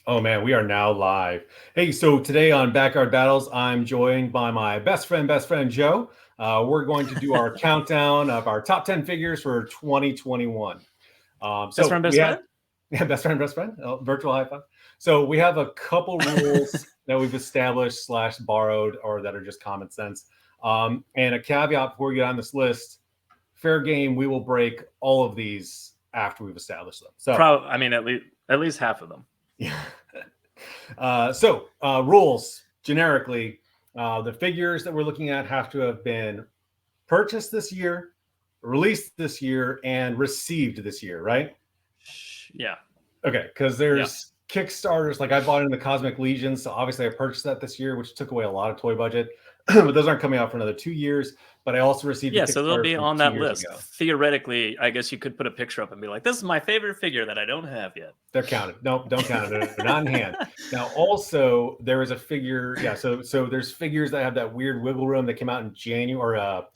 Oh man, we are now live. Hey, so today on Backyard Battles, I'm joined by my best friend, Joe. We're going to do our countdown of our top 10 figures for 2021. Best So friend, we best have, friend. yeah, best friend, virtual high five. So we have a couple rules that we've established slash borrowed or that are just common sense. And a caveat before we get on this list, fair game, we will break all of these after we've established them. So, I mean, at least half of them. yeah. Rules generically, the figures that we're looking at have to have been purchased this year, released this year, and received this year, right? Yeah. Okay, because there's Kickstarters, like I bought in the Cosmic Legion, so obviously I purchased that this year, which took away a lot of toy budget. But those aren't coming out for another 2 years. But I also received a Yeah, so they'll Kickstarter be from on two that years list. ago. Theoretically, I guess you could put a picture up and be like, "This is my favorite figure that I don't have yet." They're counted. No, don't count it. They're not in hand. Now, also, there is a figure. Yeah, so there's figures that have that weird wiggle room that came out in January or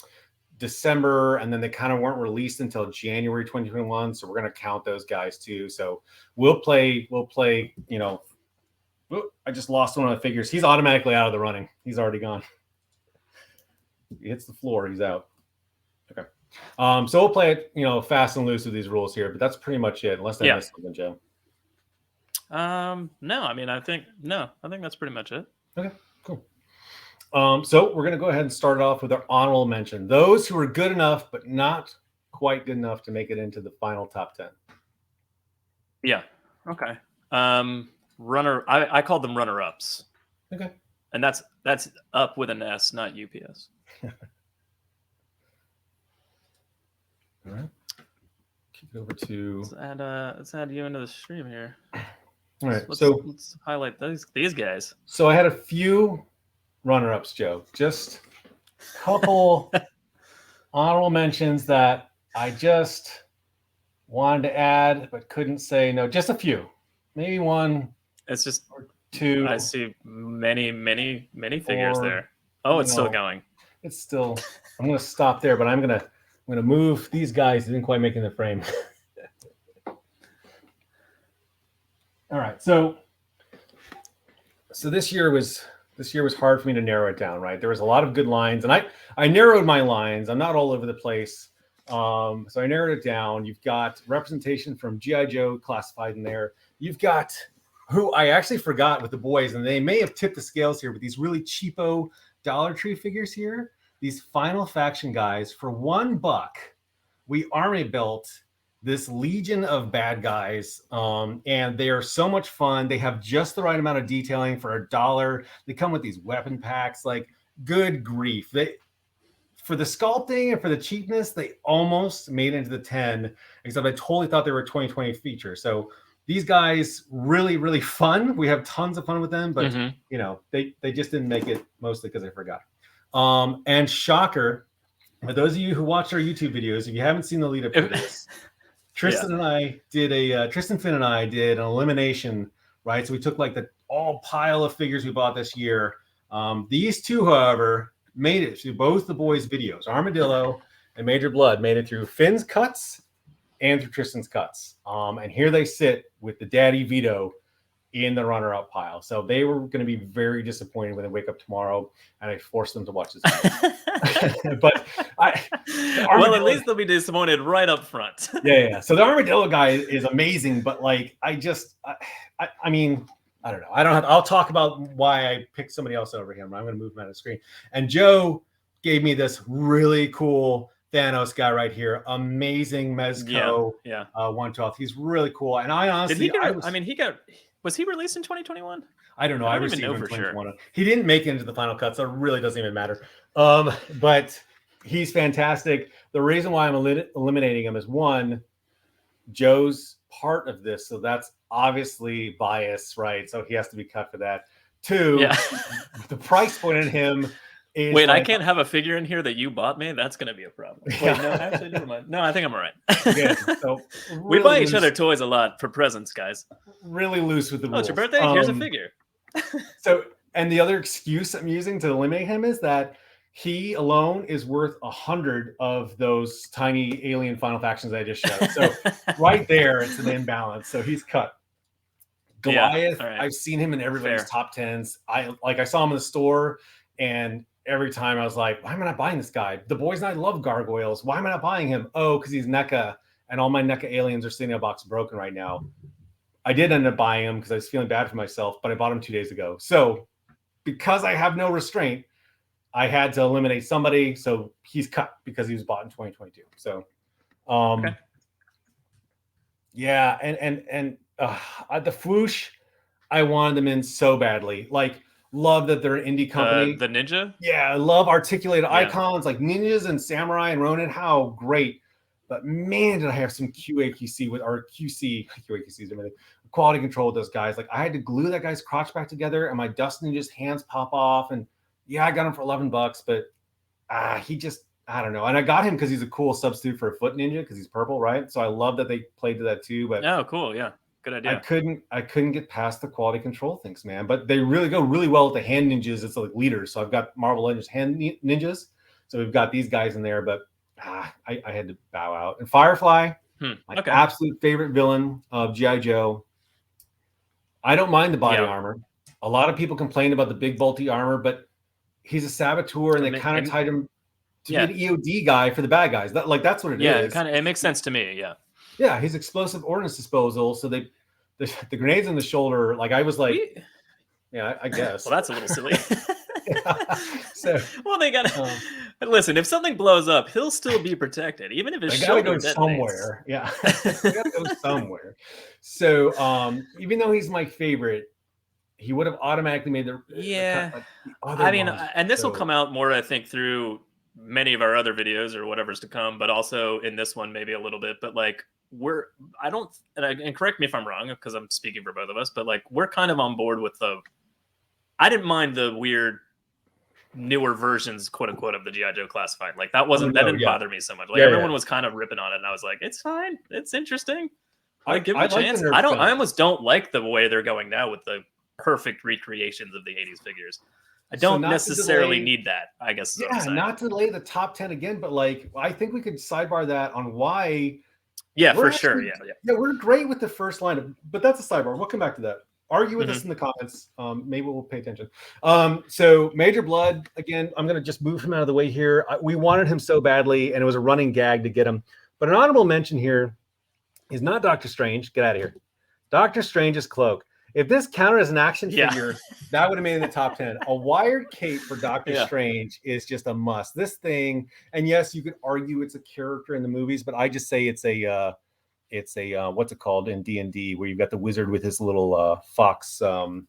December, and then they kind of weren't released until January 2021. So we're gonna count those guys too. So we'll play. You know, I just lost one of the figures. He's automatically out of the running. He's already gone. He hits the floor. He's out. Okay. So we'll play it, fast and loose with these rules here, but that's pretty much it. Unless I missed something, Joe. No, I mean, I think that's pretty much it. Okay, cool. So we're going to go ahead and start it off with our honorable mention. Those who are good enough, but not quite good enough to make it into the final top 10. Yeah. Okay. I called them runner-ups. Okay. And that's up with an S, not UPS. All right. Keep it over to. Let's add you into the stream here. All right. Let's highlight these guys. So I had a few runner-ups, Joe. Just a couple honorable mentions that I just wanted to add but couldn't say no. Just a few, maybe one. It's just or two. I see many figures there. Oh, it's still going. It's still. I'm going to stop there, but I'm going to move these guys. Didn't quite make in the frame. All right, so this year was hard for me to narrow it down. Right, there was a lot of good lines, and I narrowed my lines. I'm not all over the place, so I narrowed it down. You've got representation from G.I. Joe classified in there. You've got who I actually forgot with the boys, and they may have tipped the scales here, but these really cheapo Dollar Tree figures here, these Final Faction guys, for $1, we army built this legion of bad guys, and they are so much fun. They have just the right amount of detailing for $1. They come with these weapon packs. Like, good grief! For the sculpting and for the cheapness, they almost made it into the 10. Except I totally thought they were a 2020 feature. So these guys really, really fun. We have tons of fun with them, but they just didn't make it, mostly because I forgot. And shocker, for those of you who watch our YouTube videos, if you haven't seen the lead up to this. Tristan Finn and I did an elimination, right? So we took like the all pile of figures we bought this year. These two, however, made it through both the boys' videos. Armadillo and Major Blood made it through Finn's cuts and through Tristan's cuts. And here they sit with the Daddy Vito in the runner-up pile. So they were going to be very disappointed when they wake up tomorrow and I forced them to watch this. But at least they'll be disappointed right up front. Yeah. So the Armadillo guy is amazing, but like I mean, I don't know. I'll talk about why I picked somebody else over him. I'm going to move him out of the screen. And Joe gave me this really cool Thanos guy right here. Amazing Mezco. Yeah. 1/12. He's really cool. And I honestly, was he released in 2021? I don't know. I don't even know for sure. He didn't make it into the final cut, so it really doesn't even matter. But he's fantastic. The reason why I'm eliminating him is, one, Joe's part of this, so that's obviously bias, right? So he has to be cut for that. Two, the price point in him is. Wait, I can't have a figure in here that you bought me? That's going to be a problem. Wait, no, actually, never mind. No, I think I'm all right. Yeah, so really we buy each other toys a lot for presents, guys. Really loose with the rules. Oh, it's your birthday? Here's a figure. So, and the other excuse I'm using to eliminate him is that he alone is worth 100 of those tiny alien Final Factions I just showed. So right there, it's an imbalance. So he's cut. Goliath, all right. I've seen him in everybody's Fair. top 10s. I saw him in the store, and every time I was like, why am I not buying this guy? The boys and I love gargoyles. Why am I not buying him? Oh, because he's NECA, and all my NECA aliens are sitting in a box broken right now. I did end up buying him because I was feeling bad for myself, but I bought him 2 days ago. So because I have no restraint, I had to eliminate somebody. So he's cut because he was bought in 2022. So Okay. yeah, and the Fwoosh, I wanted them in so badly. Like, love that they're an indie company. The ninja. Yeah, I love articulated Yeah. icons like ninjas and samurai and Ronin. How great! But man, did I have some QAQC with our QAQCs, everything quality control with those guys. Like, I had to glue that guy's crotch back together, and my Dust Ninja's hands pop off. And yeah, I got him for $11, but he just, I don't know. And I got him because he's a cool substitute for a Foot Ninja because he's purple, right? So I love that they played to that too. But Oh, cool. Yeah, good idea. I couldn't get past the quality control things, man. But they really go really well with the hand ninjas. It's like leaders. So I've got Marvel Legends hand ninjas. So we've got these guys in there, but I had to bow out. And Firefly, my absolute favorite villain of G.I. Joe. I don't mind the body armor. A lot of people complain about the big bulky armor, but he's a saboteur, and they kind of tied him to be an EOD guy for the bad guys. That's what it is. Yeah, it makes sense to me. Yeah. Yeah, his explosive ordnance disposal. So the grenades in the shoulder. Like, I was like, yeah, I guess. Well, that's a little silly. So, well, they gotta listen. If something blows up, he'll still be protected, even if his shoulder detonates. Somewhere. Yeah, they gotta go somewhere. So, even though he's my favorite, he would have automatically made the cut, I mean, and this will come out more, I think, through many of our other videos or whatever's to come, but also in this one maybe a little bit. But like, and correct me if I'm wrong because I'm speaking for both of us, but like, we're kind of on board with I didn't mind the weird newer versions, quote unquote, of the G.I. Joe classified. Like, that didn't bother me so much. Like, everyone was kind of ripping on it, and I was like, it's fine, it's interesting. Like, give it a chance. I almost don't like the way they're going now with the perfect recreations of the 80s figures. I don't necessarily need that, I guess. Not to delay the top 10 again, but like, I think we could sidebar that on why. Yeah, for sure. Yeah, we're great with the first line, but that's a sidebar. We'll come back to that. Argue with us in the comments. Maybe we'll pay attention. So Major Blood, again, I'm going to just move him out of the way here. We wanted him so badly, and it was a running gag to get him. But an honorable mention here is not Doctor Strange. Get out of here. Doctor Strange's cloak. If this counted as an action figure, that would have made it in the top 10. A wired cape for Doctor Strange is just a must. This thing, and yes, you could argue it's a character in the movies, but I just say it's a what's it called in D&D, where you've got the wizard with his little fox. I'll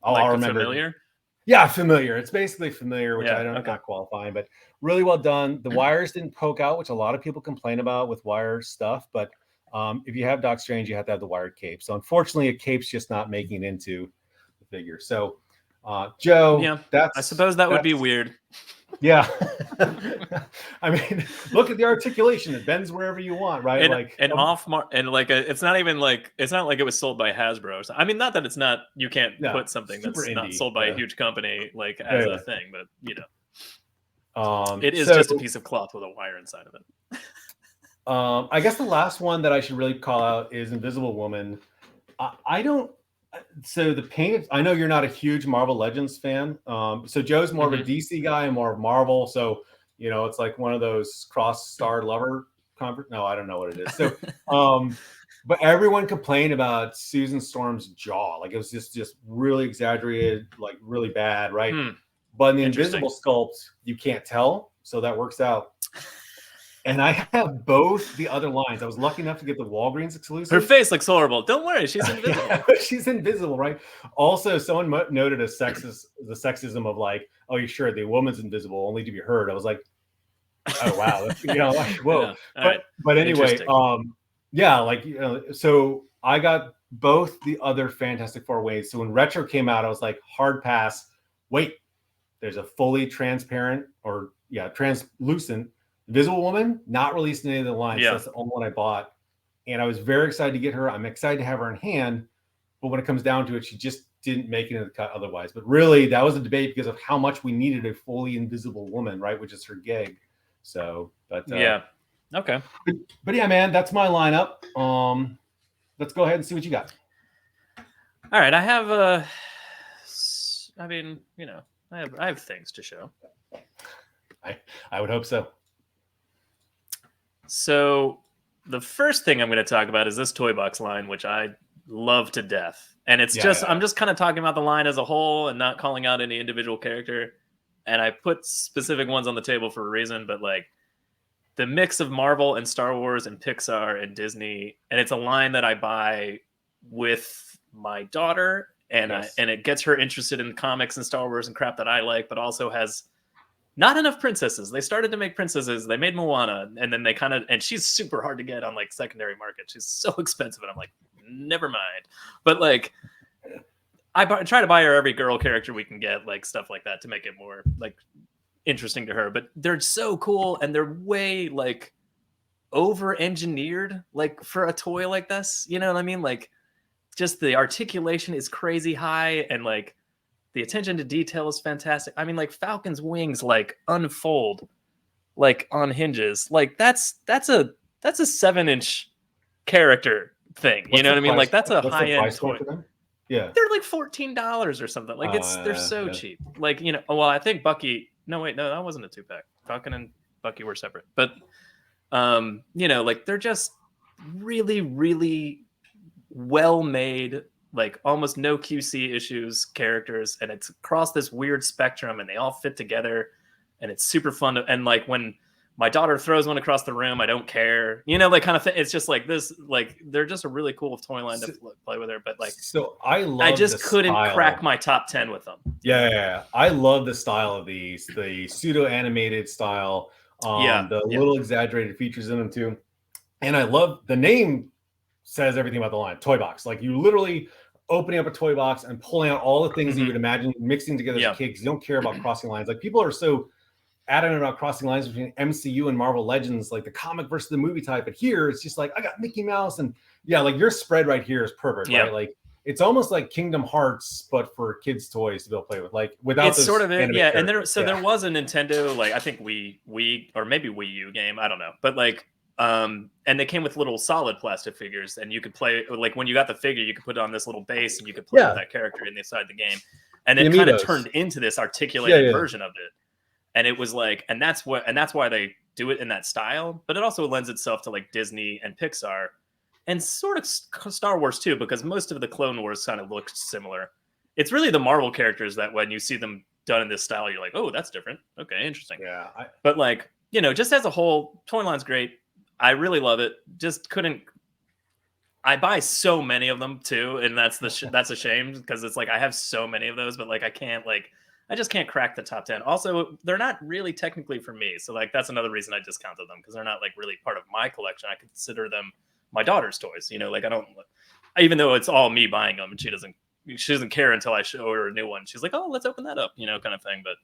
remember. Familiar? Yeah, familiar. It's basically familiar, which I'm not qualifying, but really well done. The wires didn't poke out, which a lot of people complain about with wire stuff, but if you have Doc Strange, you have to have the wired cape. So unfortunately, a cape's just not making it into the figure. So Joe, I suppose that would be weird. Yeah. I mean, look at the articulation. It bends wherever you want, right? It's not like it was sold by Hasbro. So, I mean, not that it's not, you can't put something that's indie, not sold by a huge company like as a thing, but it is just a piece of cloth with a wire inside of it. I guess the last one that I should really call out is Invisible Woman. So the paint, I know you're not a huge Marvel Legends fan. So Joe's more of a DC guy and more of Marvel. So, it's like one of those cross-star lover conference. No, I don't know what it is. So, but everyone complained about Susan Storm's jaw. Like, it was just really exaggerated, like really bad, right? But in the Invisible sculpt, you can't tell. So that works out. And I have both the other lines. I was lucky enough to get the Walgreens exclusive. Her face looks horrible. Don't worry, she's invisible. She's invisible, right? Also, someone noted the sexism of like, oh, you sure the woman's invisible, only to be heard. I was like, oh wow, whoa. But anyway, so I got both the other Fantastic Four waves. So when Retro came out, I was like, hard pass. Wait, there's a fully transparent or translucent Invisible Woman, not released in any of the lines. So that's the only one I bought. And I was very excited to get her. I'm excited to have her in hand. But when it comes down to it, she just didn't make it into the cut otherwise. But really, that was a debate because of how much we needed a fully invisible woman, right? Which is her gig. So, okay. But yeah, man, that's my lineup. Let's go ahead and see what you got. All right, I have I mean, you know, I have things to show. I would hope so. So the first thing I'm going to talk about is this toy box line, which I love to death. And it's Yeah, just I'm just kind of talking about the line as a whole and not calling out any individual character. And I put specific ones on the table for a reason, but like the mix of Marvel and Star Wars and Pixar and Disney, and it's a line that I buy with my daughter, and yes. and it gets her interested in comics and Star Wars and crap that I like, but also has not enough princesses. They started to make princesses. They made Moana, and then they kind of, and she's super hard to get on like secondary market. She's so expensive, and I'm like, never mind. But like, try to buy her every girl character we can get, like stuff like that, to make it more like interesting to her. But they're so cool, and they're way like over engineered, like for a toy like this. You know what I mean? Like, just the articulation is crazy high, and like the attention to detail is fantastic. I mean, like Falcon's wings like unfold like on hinges. Like that's a 7-inch character thing. You What's know the what I mean? price? Like that's a What's the high end price toy. point for them? Yeah. They're like $14 or something. Like they're so Yeah. cheap. Like, you know, well, I think Bucky. No, wait, no, that wasn't a 2-pack. Falcon and Bucky were separate. But you know, like they're just really, really well made, like almost no QC issues characters, and it's across this weird spectrum, and they all fit together, and it's super fun to, and like when my daughter throws one across the room, I don't care, you know, like kind of thing. It's just like this, like they're just a really cool toy line to play with her. But like, So I I love the just couldn't crack style. my top 10 with them. Yeah, I love the style of these, the pseudo animated style, Yeah, the yeah. little exaggerated features in them too. And I love the name says everything about the line, toy box. Like you literally opening up a toy box and pulling out all the things that you would imagine mixing together as a kid, because you don't care about crossing lines. Like people are so adamant about crossing lines between MCU and Marvel Legends, like the comic versus the movie type. But here it's just like I got Mickey Mouse, and yeah, like your spread right here is perfect, right? Like it's almost like Kingdom Hearts, but for kids' toys to be able to play with, like without It's those sort of it, anime yeah. And characters. there was a Nintendo, like I think Wii or maybe Wii U game, I don't know, but like and they came with little solid plastic figures, and you could play, like when you got the figure, you could put it on this little base, and you could play with that character inside the game, and The it kind of Amiibos. turned into this articulated version of it, and it was like, and that's why they do it in that style, but it also lends itself to like Disney and Pixar, and sort of Star Wars too, because most of the Clone Wars kind of look similar. It's really the Marvel characters that when you see them done in this style, you're like, oh, that's different. Okay, interesting. Yeah. But like, you know, just as a whole, toy line's great. I really love it. Just couldn't. I buy so many of them too, and that's that's a shame, because it's like I have so many of those, but like I can't, like I just can't crack the top 10. Also, they're not really technically for me, so like that's another reason I discounted them, because they're not like really part of my collection. I consider them my daughter's toys. You know, like I don't, even though it's all me buying them, and she doesn't care until I show her a new one. She's like, oh, let's open that up, you know, kind of thing. But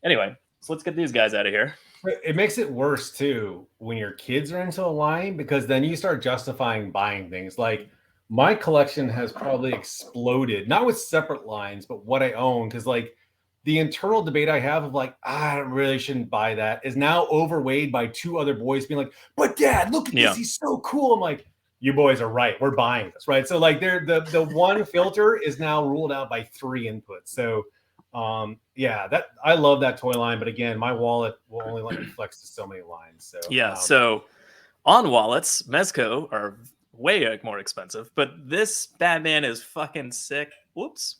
anyway, so let's get these guys out of here. It makes it worse too when your kids are into a line, because then you start justifying buying things. Like my collection has probably exploded, not with separate lines, but what I own. Because like the internal debate I have of like, I really shouldn't buy that, is now overweighed by two other boys being like, but dad, look at this, he's so cool. I'm like, you boys are right, we're buying this, right? So like the one filter is now ruled out by three inputs. So yeah, that I love that toy line, but again, my wallet will only let me flex to so many lines. So yeah, so on wallets, Mezco are way more expensive, but this Batman is fucking sick. Whoops,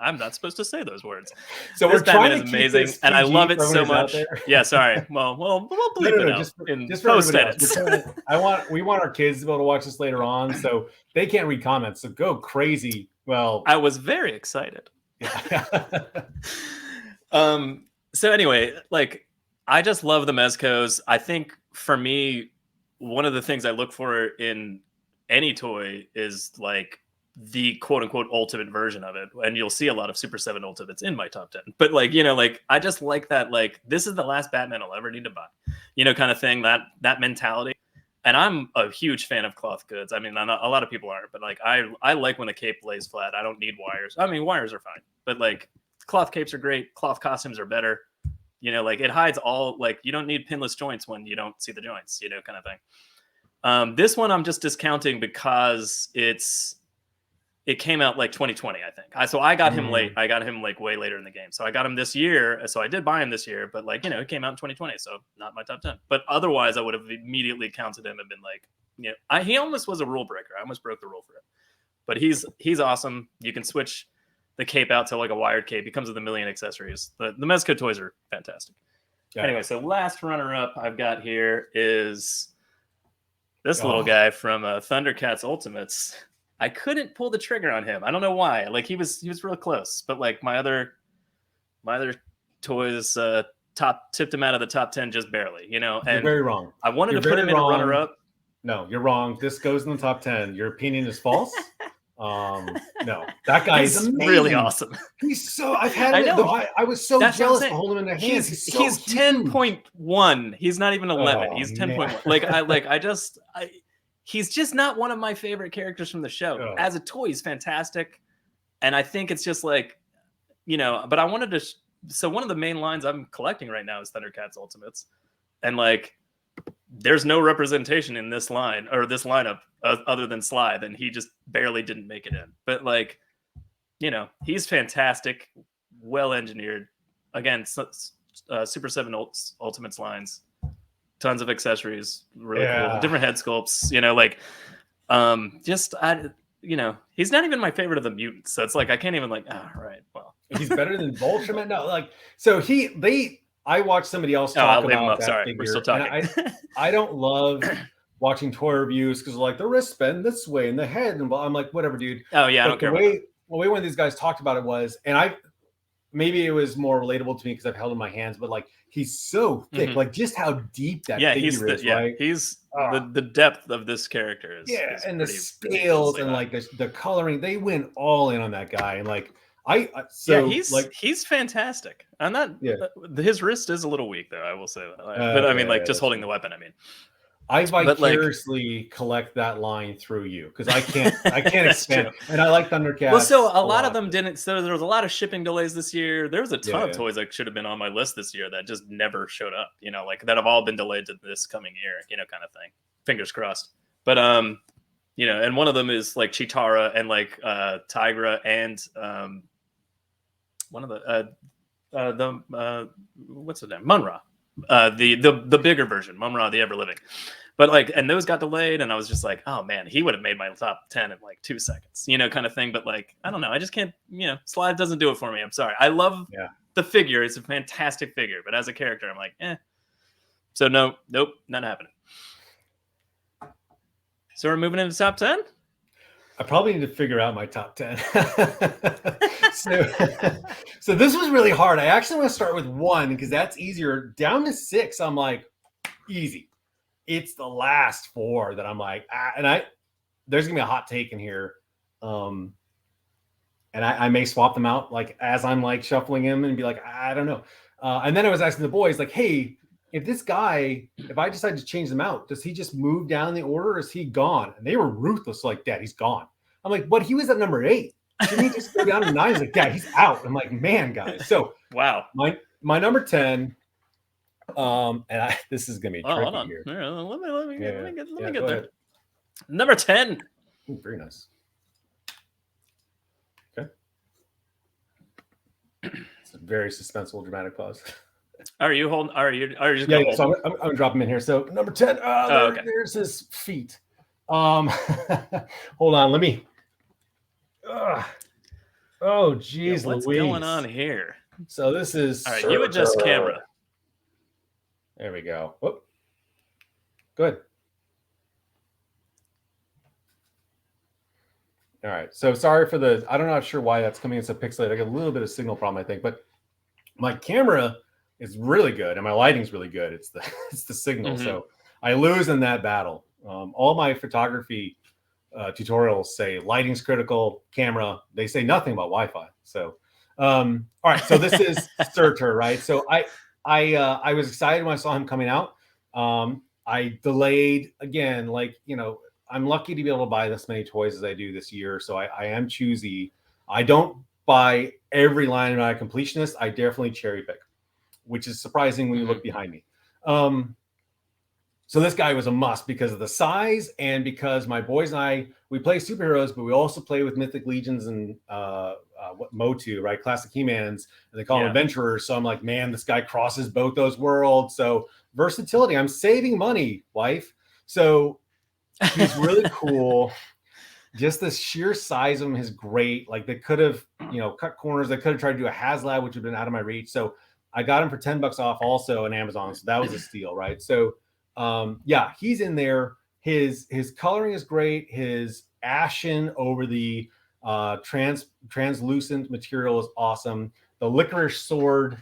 I'm not supposed to say those words. So this we're trying Batman to is keep amazing, this and I PG love it for so everybody much. Yeah, sorry. Well, we'll bleep it out just in for post everybody else. edits. We want our kids to be able to watch this later on, so they can't read comments. So go crazy. Well, I was very excited. Yeah. So anyway, like I just love the Mezcos. I think for me, one of the things I look for in any toy is like the quote unquote ultimate version of it. And you'll see a lot of Super 7 Ultimates in my top 10. But like, you know, like I just like that, like this is the last Batman I'll ever need to buy, you know, kind of thing, that mentality. And I'm a huge fan of cloth goods. I mean, a lot of people aren't, but like I like when the cape lays flat. I don't need wires. I mean, wires are fine, but like cloth capes are great. Cloth costumes are better. You know, like it hides all, like you don't need pinless joints when you don't see the joints, you know, kind of thing. This one I'm just discounting because it's it came out like 2020, I think. So I got him late. I got him like way later in the game. So I got him this year. So I did buy him this year, but like, it came out in 2020, so not my top 10. But otherwise, I would have immediately counted him and been like, he almost was a rule breaker. I almost broke the rule for him. But he's awesome. You can switch the cape out to like a wired cape. He comes with a million accessories. The Mezco toys are fantastic. Yeah. Anyway, so last runner-up I've got here is this little guy from Thundercats Ultimates. I couldn't pull the trigger on him. I don't know why. Like he was real close, but like my other toys tipped him out of the top 10 just barely, And you're very wrong. I wanted to put him in a runner-up. No, you're wrong. This goes in the top 10. Your opinion is false. No, that guy is amazing. Really awesome. He's so. I've had. I was so jealous to hold him in the hands. He's 10.1. He's not even 11. He's 10.1. He's just not one of my favorite characters from the show. Oh. As a toy, he's fantastic, and I think it's just like, But I wanted to. So one of the main lines I'm collecting right now is Thundercats Ultimates, and like, there's no representation in this line or this lineup other than Sly, then he just barely didn't make it in. But like, he's fantastic, well engineered. Again, Super 7 Ultimates lines, tons of accessories, really cool, different head sculpts. He's not even my favorite of the mutants, so it's like I can't even like. Right, well, he's better than Voltron. No, like so I watched somebody else talk about that. Sorry, figure, we're still talking. I don't love watching toy reviews because like the wrist bend this way and the head, and I'm like, whatever, dude. Oh yeah, I don't care. The way one of these guys talked about it was, and maybe it was more relatable to me because I've held in my hands, but like he's so thick, like just how deep that figure is, right? He's the depth of this character is and the scales and like the coloring, they went all in on that guy, and like. He's fantastic. I'm not. His wrist is a little weak, though. I will say that. But I mean, like just holding the weapon. I mean, I vicariously collect that line through you because I can't expand. And I like Thundercats. Well, so a lot of them didn't. So there was a lot of shipping delays this year. There was a ton of toys that should have been on my list this year that just never showed up. Like that have all been delayed to this coming year. Kind of thing. Fingers crossed. But and one of them is like Chitara and like Tigra and one of the what's the name? Munra, the bigger version, Munra, the Ever Living. But like, and those got delayed, and I was just like, oh man, he would have made my top 10 in like 2 seconds, kind of thing. But like, I don't know, I just can't, Slide doesn't do it for me. I'm sorry. I love the figure; it's a fantastic figure, but as a character, I'm like, eh. So nope, not happening. So we're moving into top 10. I probably need to figure out my top 10. So this was really hard. I actually want to start with 1 because that's easier. Down to 6, I'm like, easy. It's the last 4 that I'm like, there's gonna be a hot take in here. And I may swap them out like as I'm like shuffling him and be like, I don't know. And then I was asking the boys, like, hey, if I decide to change them out, does he just move down the order or is he gone? And they were ruthless, like, Dad, he's gone. I'm like, but he was at number 8. Shouldn't he just go down to 9? He's like, Dad, he's out. I'm like, man, guys. So wow. My number 10, this is gonna be tricky hold on. here. Let me get there. Ahead. Number 10. Ooh, very nice. Okay. It's a very suspenseful, dramatic pause. Are you just yeah, so I'm gonna drop him in here. So number 10, there's his feet. Hold on, let me oh geez, what's Louise. going on here? So this is all right, you adjust camera. There we go. Whoop. Good. All right. So sorry for I'm not sure why that's coming in so pixelated. I got a little bit of signal problem, I think, but my camera is really good and my lighting's really good. It's the signal. Mm-hmm. So I lose in that battle. All my photography tutorials say lighting's critical, camera. They say nothing about Wi-Fi. So, all right. So this is Surtur, right? So I was excited when I saw him coming out. I delayed again, I'm lucky to be able to buy this many toys as I do this year. So I am choosy. I don't buy every line on a completionist. I definitely cherry pick, which is surprising when you look behind me. So this guy was a must because of the size and because my boys and I, we play superheroes, but we also play with Mythic Legions and Motu, right? Classic He-Mans, and they call them adventurers. So I'm like, man, this guy crosses both those worlds. So versatility, I'm saving money, wife. So he's really cool. Just the sheer size of him is great. Like they could have, cut corners. They could have tried to do a HasLab, which would have been out of my reach. So I got him for $10 off also on Amazon. So that was a steal, right? So he's in there. His coloring is great. His ashen over the translucent material is awesome. The licorice sword.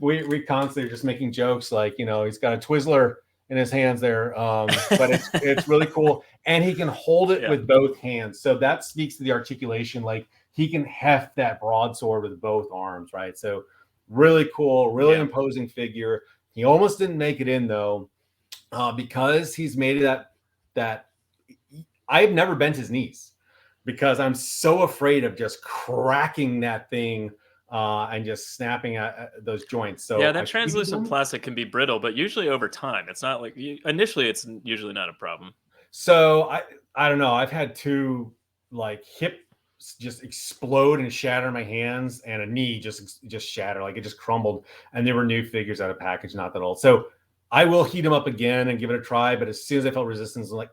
We constantly are just making jokes like, he's got a Twizzler in his hands there, but it's really cool, and he can hold it with both hands. So that speaks to the articulation. Like he can heft that broadsword with both arms, right? So really cool, really imposing figure. He almost didn't make it in though, because he's made it that I've never bent his knees because I'm so afraid of just cracking that thing. And just snapping at those joints. So that translucent plastic can be brittle, but usually over time, it's not like initially it's usually not a problem. So I don't know. I've had two like hips just explode and shatter in my hands, and a knee just shatter, like it just crumbled. And they were new figures out of package, not that old. So I will heat them up again and give it a try. But as soon as I felt resistance, I'm like,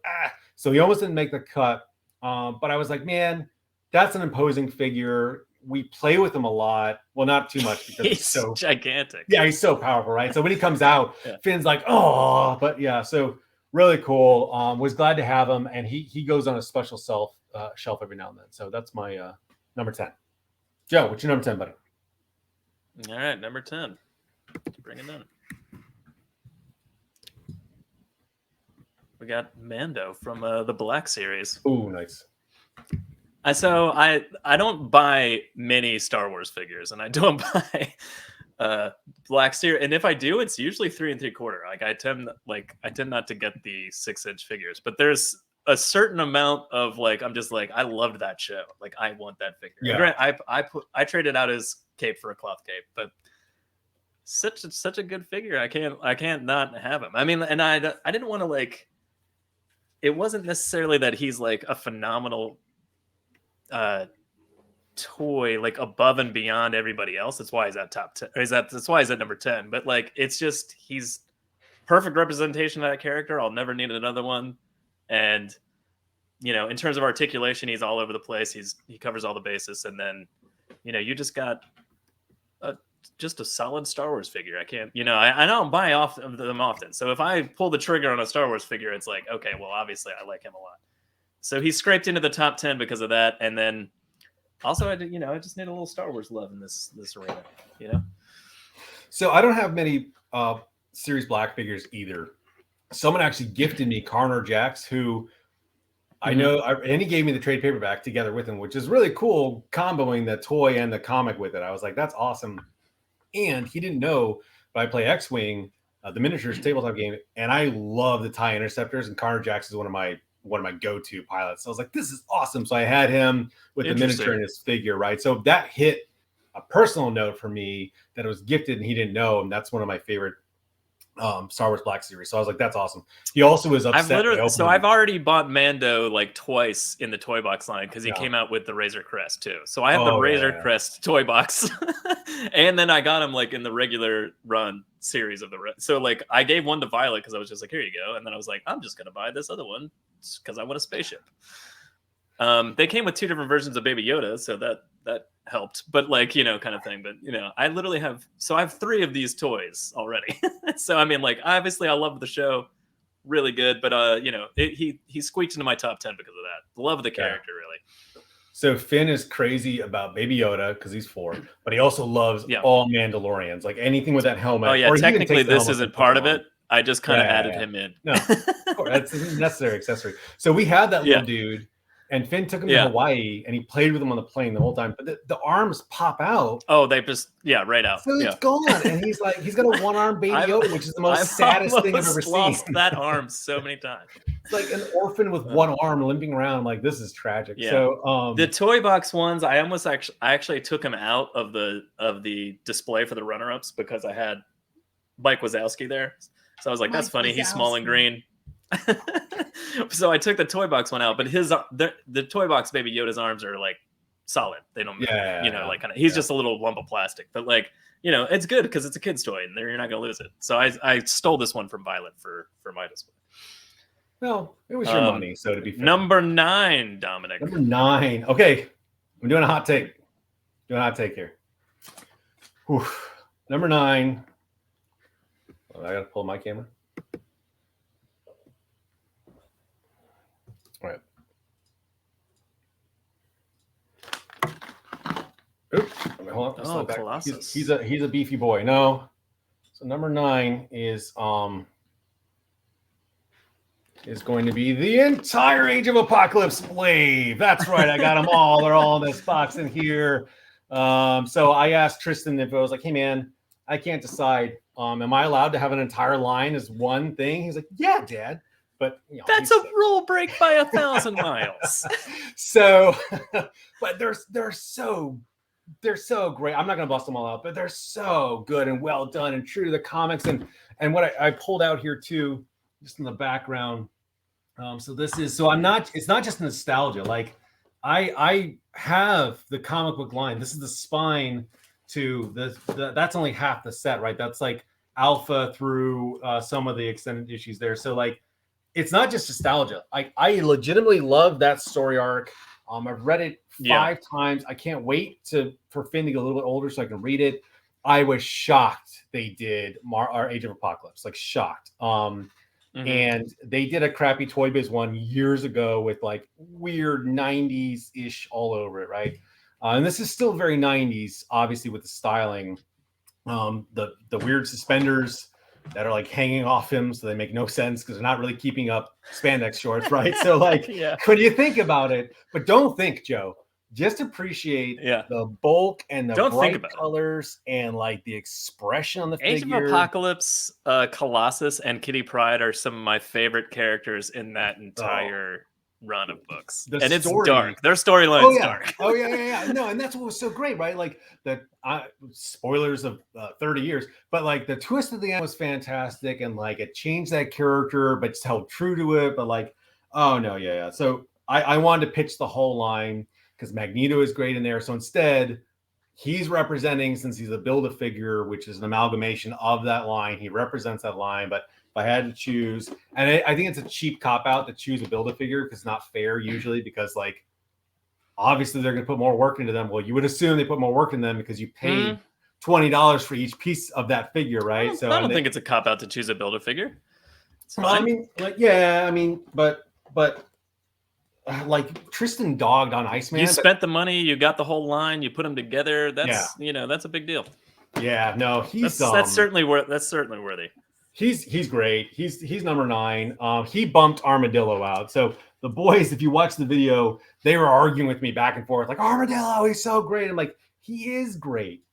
So he almost didn't make the cut. But I was like, man, that's an imposing figure. We play with him a lot. Well, not too much because he's so gigantic. Yeah, he's so powerful, right? So when he comes out, Finn's like, oh, but so really cool. Was glad to have him, and he goes on a special shelf every now and then. So that's my number 10. Joe, what's your number 10, buddy? All right, number 10. Bring it in. We got Mando from the Black series. Ooh, nice. So I don't buy many Star Wars figures, and I don't buy Black series. And if I do, it's usually 3 3/4. Like I tend not to get the 6-inch figures, but there's a certain amount of like I'm just like I loved that show. Like I want that figure. Yeah. I traded out his cape for a cloth cape, but such a good figure. I can't not have him. I mean, and I didn't want to like. It wasn't necessarily that he's like a phenomenal toy, like above and beyond everybody else. That's why he's at top 10. That's why he's at number 10. But like, it's just he's perfect representation of that character. I'll never need another one. And in terms of articulation, he's all over the place. He covers all the bases. And then, you just got just a solid Star Wars figure. I can't, I don't buy them often. So if I pull the trigger on a Star Wars figure, it's like, okay, well, obviously I like him a lot. So he scraped into the top 10 because of that. And then also, I just need a little Star Wars love in this arena, So I don't have many Series Black figures either. Someone actually gifted me Carner Jax, who I know, and he gave me the trade paperback together with him, which is really cool, comboing the toy and the comic with it. I was like, that's awesome. And he didn't know, but I play X-Wing, the miniatures tabletop game, and I love the TIE Interceptors, and Carner Jax is one of my go-to pilots. So I was like, this is awesome. So I had him with the miniature and his figure, right? So that hit a personal note for me that it was gifted and he didn't know. And that's one of my favorite Star Wars Black series. So I was like, that's awesome. He also was upset. I've already bought Mando like twice in the toy box line because he came out with the Razor Crest too. So I have the Razor Crest toy box. And then I got him like in the regular run series of so like I gave one to Violet because I was just like, here you go. And then I was like, I'm just gonna buy this other one because I want a spaceship. They came with 2 different versions of Baby Yoda, so that helped, but like, kind of thing. But I literally have 3 of these toys already. So I mean, like, obviously I love the show, really good, but he squeaked into my top 10 because of that. Love the character, really. So Finn is crazy about Baby Yoda because he's 4, but he also loves all Mandalorians, like anything with that helmet. Oh yeah, technically this isn't part of it. I just kind of added him in. No, that's a necessary accessory. So we had that little dude. And Finn took him to Hawaii, and he played with him on the plane the whole time. But the arms pop out. Oh, they just right out. So it's gone, and he's like, he's got a 1-arm Baby Yoda, which is the most saddest thing I've ever lost seen. That arm so many times. It's like an orphan with 1 arm limping around. I'm like, this is tragic. Yeah. So the toy box ones, I actually took him out of the display for the runner-ups because I had Mike Wazowski there. So I was like, that's Mike funny. He's small and Wazowski. green. So I took the toy box one out, but the toy box Baby Yoda's arms are like solid. They don't move. Like kind of. He's just a little lump of plastic, but like it's good because it's a kid's toy, and you're not gonna lose it. So I stole this one from Violet for my display. Well, it was your money, so to be fair. Number 9, Dominic. Number 9. Okay, I'm doing a hot take. Here. Whew. Number 9. Oh, I gotta pull my camera. All right. Oops. Hold on. Colossus. He's a beefy boy. No. So number 9 is going to be the entire Age of Apocalypse wave. That's right. I got them all. They're all in this box in here. So I asked Tristan if I was like, hey man, I can't decide. Am I allowed to have an entire line as one thing? He's like, yeah, Dad. But that's a rule break by 1,000 miles. So, but they're so great. I'm not gonna bust them all out, but they're so good and well done and true to the comics. And what I pulled out here too, just in the background. So it's not just nostalgia. Like I have the comic book line. This is the spine to that's only half the set, right? That's like alpha through some of the extended issues there. So like, it's not just nostalgia. I legitimately love that story arc. I've read it 5 times. I can't wait for Finn to get a little bit older so I can read it. I was shocked they did our Age of Apocalypse, like shocked. And they did a crappy Toy Biz one years ago with like weird 90s-ish all over it, right? And this is still very 90s, obviously, with the styling. The weird suspenders that are like hanging off him, so they make no sense because they're not really keeping up spandex shorts, right? So like when you think about it, but don't think, Joe, just appreciate the bulk and the bright colors and like the expression on the Age figure. of Apocalypse, Colossus, and Kitty Pryde are some of my favorite characters in that entire run of books. And it's dark. Their storyline's dark. Oh yeah. No, and that's what was so great, right? Like the spoilers of 30 years, but like the twist at the end was fantastic, and like it changed that character, but it's held true to it. But like, oh no, yeah. So I wanted to pitch the whole line because Magneto is great in there. So instead, he's representing, since he's a Build-A-Figure, which is an amalgamation of that line, he represents that line. But if I had to choose, and I think it's a cheap cop-out to choose a Build-A-Figure because it's not fair usually, because like obviously they're going to put more work into them. Well, you would assume they put more work in them because you paid $20 for each piece of that figure, right? I don't think it's a cop-out to choose a Build-A-Figure. Well, I mean, like, but like Tristan dogged on Iceman. You spent the money, you got the whole line, you put them together. That's that's a big deal. Yeah, no, that's certainly worthy. He's great. He's number 9. He bumped Armadillo out. So the boys, if you watch the video, they were arguing with me back and forth, like, Armadillo, he's so great. I'm like, he is great.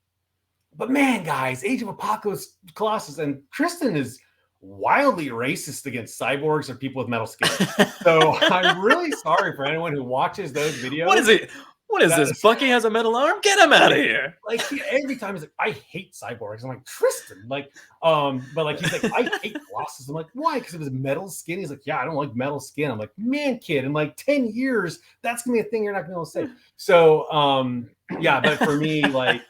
But man, guys, Age of Apocalypse, Colossus, and Tristan is wildly racist against cyborgs or people with metal skin. So I'm really sorry for anyone who watches those videos. What is this? Bucky has a metal arm? Get him out of here. Like every time he's like, I hate cyborgs. I'm like, Tristan, like, but like he's like, I hate Colossus. I'm like, why? Because it was metal skin. He's like, yeah, I don't like metal skin. I'm like, man, kid, in like 10 years, that's gonna be a thing you're not gonna be able to say. So yeah, but for me, like,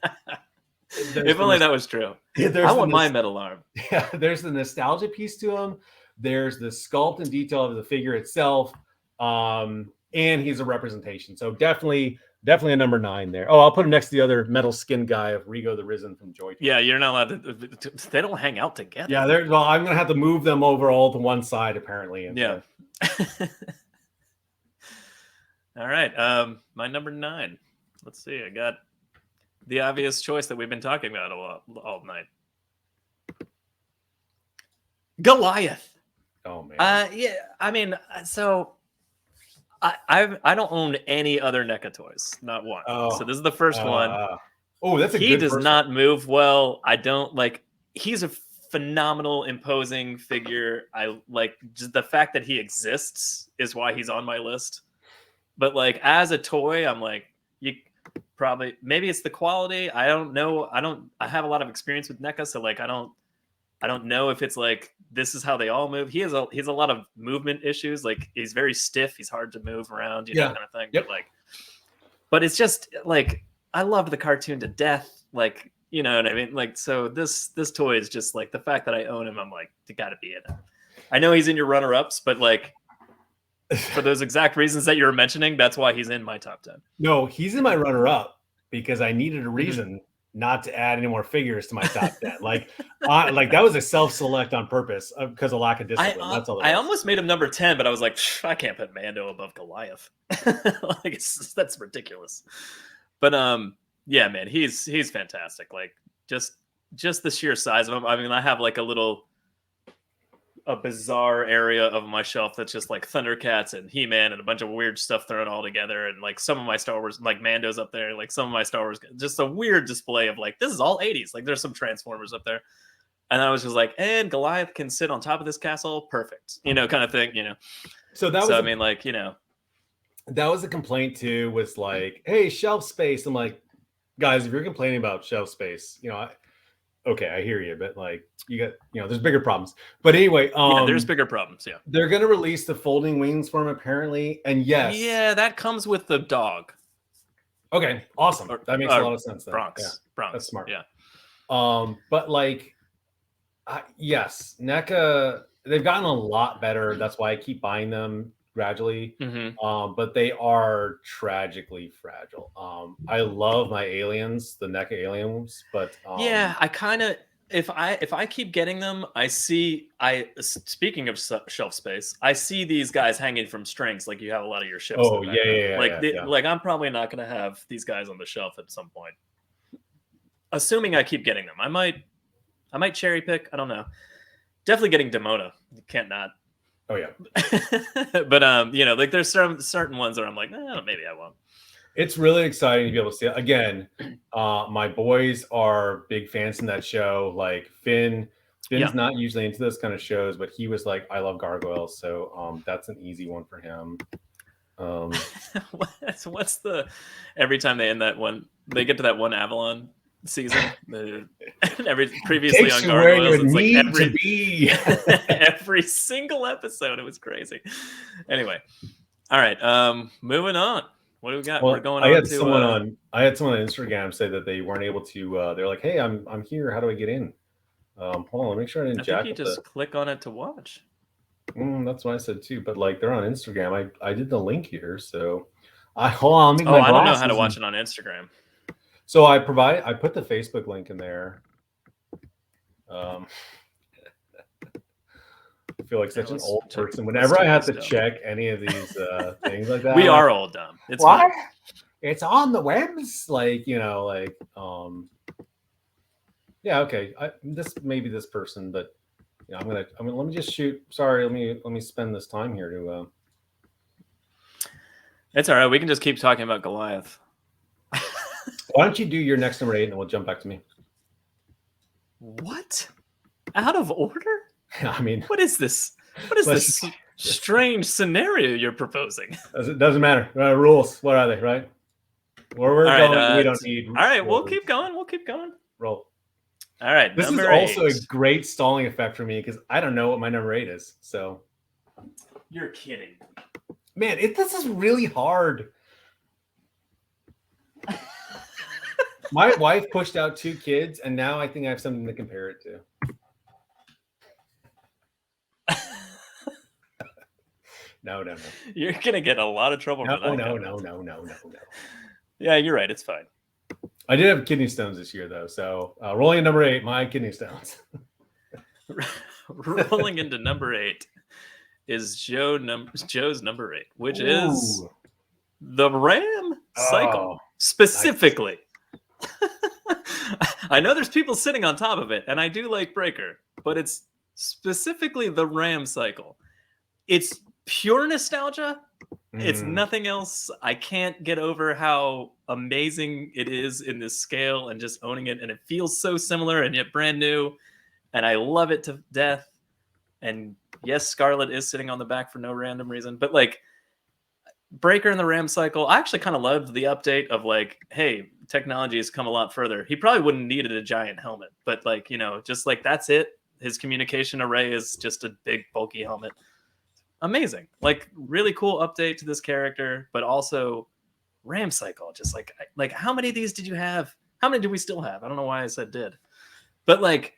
if only that was true. I want my metal arm. Yeah, there's the nostalgia piece to him. There's the sculpt and detail of the figure itself. And he's a representation. So definitely a number 9 there. Oh, I'll put him next to the other metal skin guy of Rigo the Risen from Joy. Yeah, you're not allowed to. They don't hang out together. Yeah, well, I'm gonna have to move them over all to one side apparently. Yeah. All right. My number 9. Let's see. I got the obvious choice that we've been talking about all night. Goliath. Oh man. Yeah. I mean, so I don't own any other NECA toys, not one. So this is the first one. Oh, that's he does not move well. I don't like. He's a phenomenal, imposing figure. I like just the fact that he exists is why he's on my list. But like as a toy, I'm like, you maybe it's the quality. I don't know. I have a lot of experience with NECA, so like I I don't know if it's like this is how they all move. He has a lot of movement issues. Like he's very stiff. He's hard to move around, you know, kind of thing. Yep. But it's just like I loved the cartoon to death. Like, you know what I mean? Like, so this toy is just like the fact that I own him. I'm like, you got to be in it. I know he's in your runner-ups, but like for those exact reasons that you were mentioning, that's why he's in my top 10. No, he's in my runner-up because I needed a reason not to add any more figures to my top 10. Like that was a self-select on purpose because of lack of discipline. That's all. I almost made him number 10, but I was like, I can't put Mando above Goliath. Like that's ridiculous. But yeah, man, he's fantastic. Like just the sheer size of him. I mean, I have like a bizarre area of my shelf that's just like Thundercats and He-Man and a bunch of weird stuff thrown all together, and like some of my Star Wars, like Mando's up there, like some of my Star Wars, just a weird display of like this is all 80s. Like there's some Transformers up there, and I was just like, and Goliath can sit on top of this castle, perfect, you know, kind of thing, you know. So that was, I mean, like, you know, that was a complaint too. Was like, hey, shelf space. I'm like, guys, if you're complaining about shelf space, you know, okay, I hear you, but like you got, you know, there's bigger problems. But anyway, yeah, there's bigger problems. Yeah, they're gonna release the folding wings for him apparently, and yes, yeah, that comes with the dog. Okay, awesome. That makes a lot of sense. Then. Bronx, that's smart. Yeah. But like, yes, NECA, they've gotten a lot better. That's why I keep buying them gradually. But they are tragically fragile. I love my aliens, the NECA aliens, but yeah, I kind of if I keep getting them, speaking of shelf space, I see these guys hanging from strings like you have a lot of your ships. Oh yeah, like I'm probably not going to have these guys on the shelf at some point. Assuming I keep getting them, I might cherry pick. I don't know. Definitely getting Demona. You can't not. Oh yeah. But you know, like there's certain ones where I'm like, maybe I won't. It's really exciting to be able to see it. Again, my boys are big fans in that show. Like Finn's not usually into those kind of shows, but he was like, I love gargoyles, so that's an easy one for him. What's the every time they end that one, they get to that one Avalon season, previously on gargoyles, it's like every single episode. It was crazy. Anyway, all right, moving on. What do we got? We're going I had someone on Instagram say that they weren't able to. They're like, "Hey, I'm here. How do I get in?" Hold on, let me make sure I didn't jack. I think you just click on it to watch. That's what I said too. But like, they're on Instagram. I did the link here, so hold on. Let me I don't know how to watch it on Instagram. So I put the Facebook link in there. I feel like such an old person. Whenever I have to check any of these things like that, we are all dumb. It's what? Fine. It's on the webs, like yeah, okay. This person, but yeah, I'm gonna let me just shoot. Sorry, let me spend this time here to. It's all right. We can just keep talking about Goliath. Why don't you do your next number 8 and then we'll jump back to me? What? Out of order? I mean, what is this? What is this strange scenario you're proposing? It doesn't matter. Rules. What are they? Right? Where we're going, we don't need. All right, we'll keep going. Roll. All right. This is also a great stalling effect for me because I don't know what my number 8 is. So. You're kidding. Man, this is really hard. My wife pushed out 2 kids, and now I think I have something to compare it to. No. You're gonna get a lot of trouble. No. Yeah, you're right. It's fine. I did have kidney stones this year, though. So rolling in number 8, my kidney stones. Rolling into number 8 is Joe's number 8, which is the Ram cycle specifically. Nice. I know there's people sitting on top of it, and I do like Breaker, but it's specifically the Ram cycle. It's pure nostalgia. It's nothing else. I can't get over how amazing it is in this scale and just owning it, and it feels so similar and yet brand new, and I love it to death. And yes, Scarlet is sitting on the back for no random reason, but like Breaker and the Ram cycle, I actually kind of loved the update of like, hey, technology has come a lot further. He probably wouldn't needed a giant helmet, but like, just like that's it. His communication array is just a big bulky helmet. Amazing. Like really cool update to this character, but also Ram Cycle. Just like how many of these did you have? How many do we still have? I don't know why I said did. But like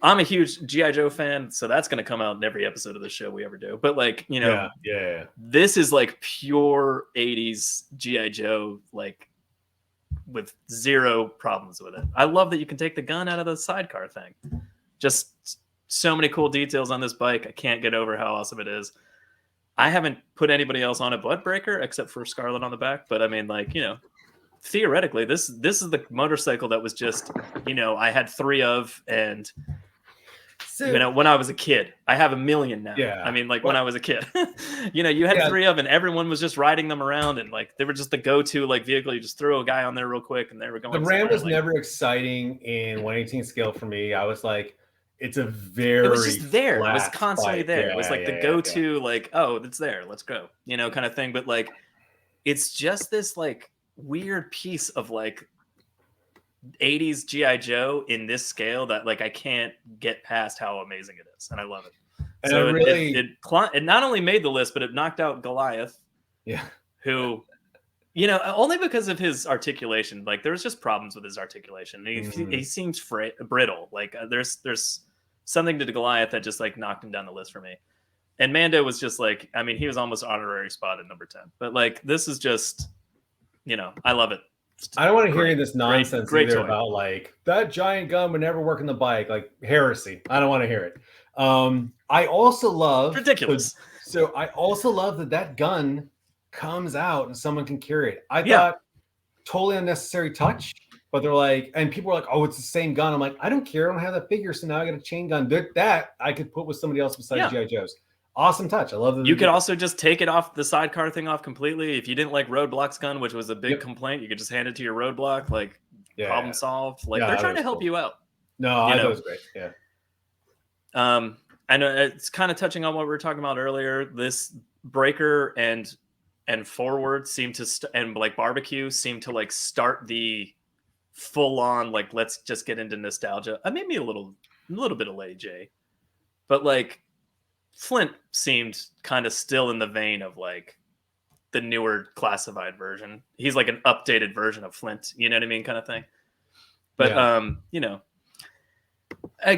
I'm a huge G.I. Joe fan, so that's going to come out in every episode of the show we ever do. But like, you know, this is like pure 80s G.I. Joe, like with zero problems with it. I love that you can take the gun out of the sidecar thing. Just so many cool details on this bike. I can't get over how awesome it is. I haven't put anybody else on a butt breaker except for Scarlet on the back. But I mean, like, you know, theoretically, this is the motorcycle that was just, you know, I had 3 of, and so, you know, when I was a kid. I have a million now. Yeah. I mean, like when I was a kid, you know, you had 3 of, and everyone was just riding them around, and like they were just the go-to like vehicle. You just throw a guy on there real quick, and they were going. The Ram was never exciting in 1/18 scale for me. I was like, it's a very. It was just there. It was constantly there. It was like the go-to, like, oh, it's there. Let's go. You know, kind of thing. But like, it's just this like weird piece of like 80s G.I. Joe in this scale that like I can't get past how amazing it is, and I love it. And so it not only made the list, but it knocked out Goliath. Yeah. Who, you know, only because of his articulation. Like there's just problems with his articulation. He seems brittle. Like there's something to Goliath that just like knocked him down the list for me. And Mando was just like, I mean, he was almost honorary spot at number 10. But like this is just, you know, I love it. I don't want to hear this nonsense either about like that giant gun would never work in the bike, like heresy. I don't want to hear it. I also love ridiculous. So I also love that gun comes out and someone can carry it. I thought totally unnecessary touch, but they're like, and people are like, oh, it's the same gun. I'm like, I don't care. I don't have that figure, so now I got a chain gun. That I could put with somebody else besides G.I. Joe's. Awesome touch. I love that. You could also just take it off the sidecar thing off completely. If you didn't like Roadblock's gun, which was a big complaint, you could just hand it to your Roadblock, like problem solved. Like they're trying to help you out. No, I thought it was great. Yeah. I know it's kind of touching on what we were talking about earlier. This breaker and forward seem to and like barbecue seem to like start the full on like let's just get into nostalgia. I made me a little bit of Lady J, but like. Flint seemed kind of still in the vein of like the newer classified version. He's like an updated version of Flint, you know what I mean, kind of thing. But you know,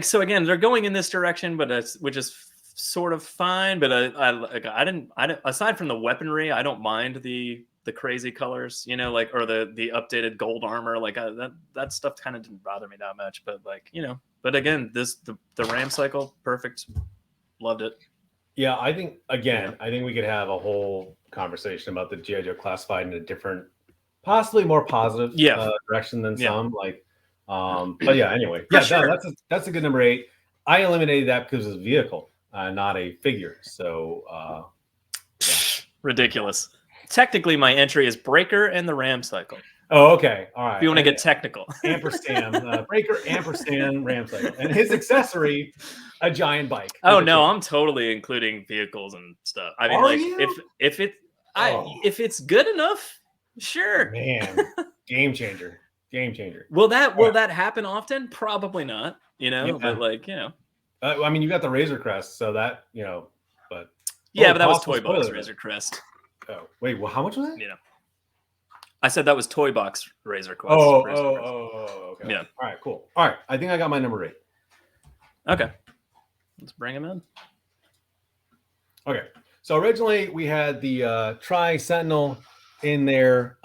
so again, they're going in this direction, but which is sort of fine. But I didn't aside from the weaponry, I don't mind the crazy colors, you know, like or the updated gold armor, like that stuff kind of didn't bother me that much. But like you know, but again, the Ram cycle, perfect. Loved it. Yeah, I think we could have a whole conversation about the G.I. Joe classified in a different, possibly more positive direction than some. Like, but yeah, anyway, that's a good number 8. I eliminated that because it's a vehicle, not a figure. So ridiculous. Technically, my entry is Breaker and the Ram cycle. Oh, okay. All right. If you want to get technical. Ampersand, Breaker, ampersand, Ram cycle. And his accessory, a giant bike. Oh, no, I'm totally including vehicles and stuff. I mean, if it's good enough, sure. Man, game changer. Will that happen often? Probably not, you know, but like, you know. I mean, you got the Razor Crest, so that, you know, but. Yeah, but that was Toy Box Razor Crest. Oh, wait, well, how much was that? You know. I said that was Toy Box Razor Crest. Okay. Yeah. All right, cool. All right, I think I got my number 8. Okay. Let's bring him in. Okay. So originally we had the Tri-Sentinel in there.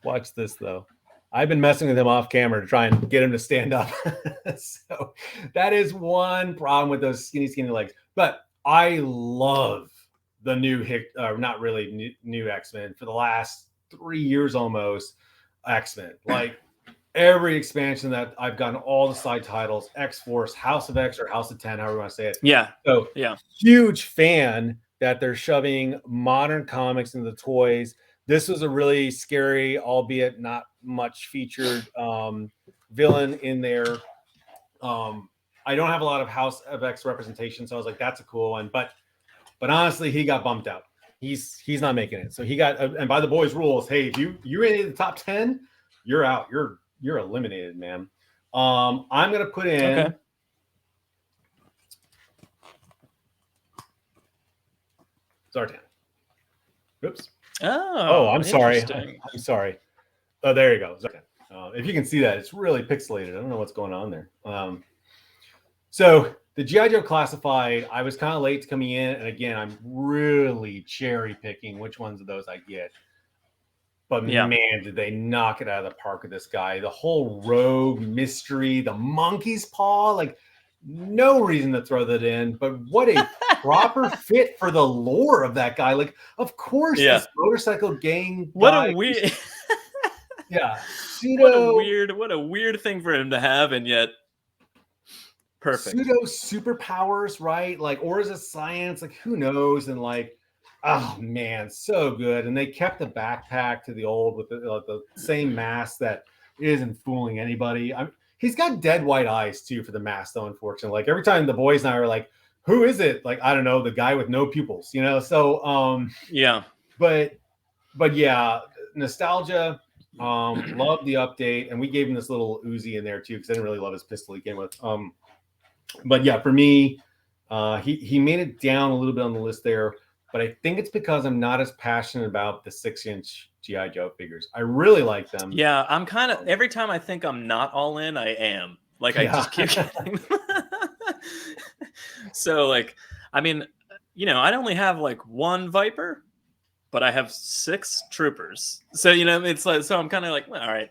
Watch this, though. I've been messing with him off camera to try and get him to stand up. So that is one problem with those skinny legs. But I love the new not really new X-Men for the last 3 years almost. X-Men, like every expansion that I've gotten, all the side titles, X-Force, House of X, or House of 10, however you want to say it. Yeah. So huge fan that they're shoving modern comics into the toys. This was a really scary, albeit not much featured villain in there. I don't have a lot of House of X representation, so I was like, that's a cool one. But honestly, he got bumped out. He's not making it. So he got, and by the boys' rules, hey, if you're in the top 10, you're out. You're eliminated, man. I'm gonna put in Zartan. Oops. Oh, I'm sorry. interesting. I'm sorry. Oh, there you go. Zartan. If you can see that, it's really pixelated. I don't know what's going on there. So the G.I. Joe Classified, I was kind of late to coming in. And again, I'm really cherry picking which ones of those I get. But man, did they knock it out of the park with this guy. The whole rogue mystery, the monkey's paw, like no reason to throw that in. But what a proper fit for the lore of that guy. Like, of course, this motorcycle gang guy. What a weird... Yeah. Pseudo... What a weird thing for him to have, and yet... Perfect. Pseudo superpowers, right? Like, or is it science? Like, who knows? And like, oh man, so good. And they kept the backpack to the old with the same mask that isn't fooling anybody. He's got dead white eyes too for the mask, though. Unfortunately, like every time the boys and I are like, "Who is it?" Like, I don't know, the guy with no pupils, you know. So, yeah. But yeah, nostalgia. Love the update, and we gave him this little Uzi in there too because I didn't really love his pistol he came with. But yeah, for me, he made it down a little bit on the list there. But I think it's because I'm not as passionate about the 6-inch G.I. Joe figures. I really like them. Yeah, I'm kind of... Every time I think I'm not all in, I am. Like, I just keep getting... So, like, I mean, you know, I'd only have, like, one Viper, but I have 6 Troopers. So, you know, it's like... So I'm kind of like, well, all right...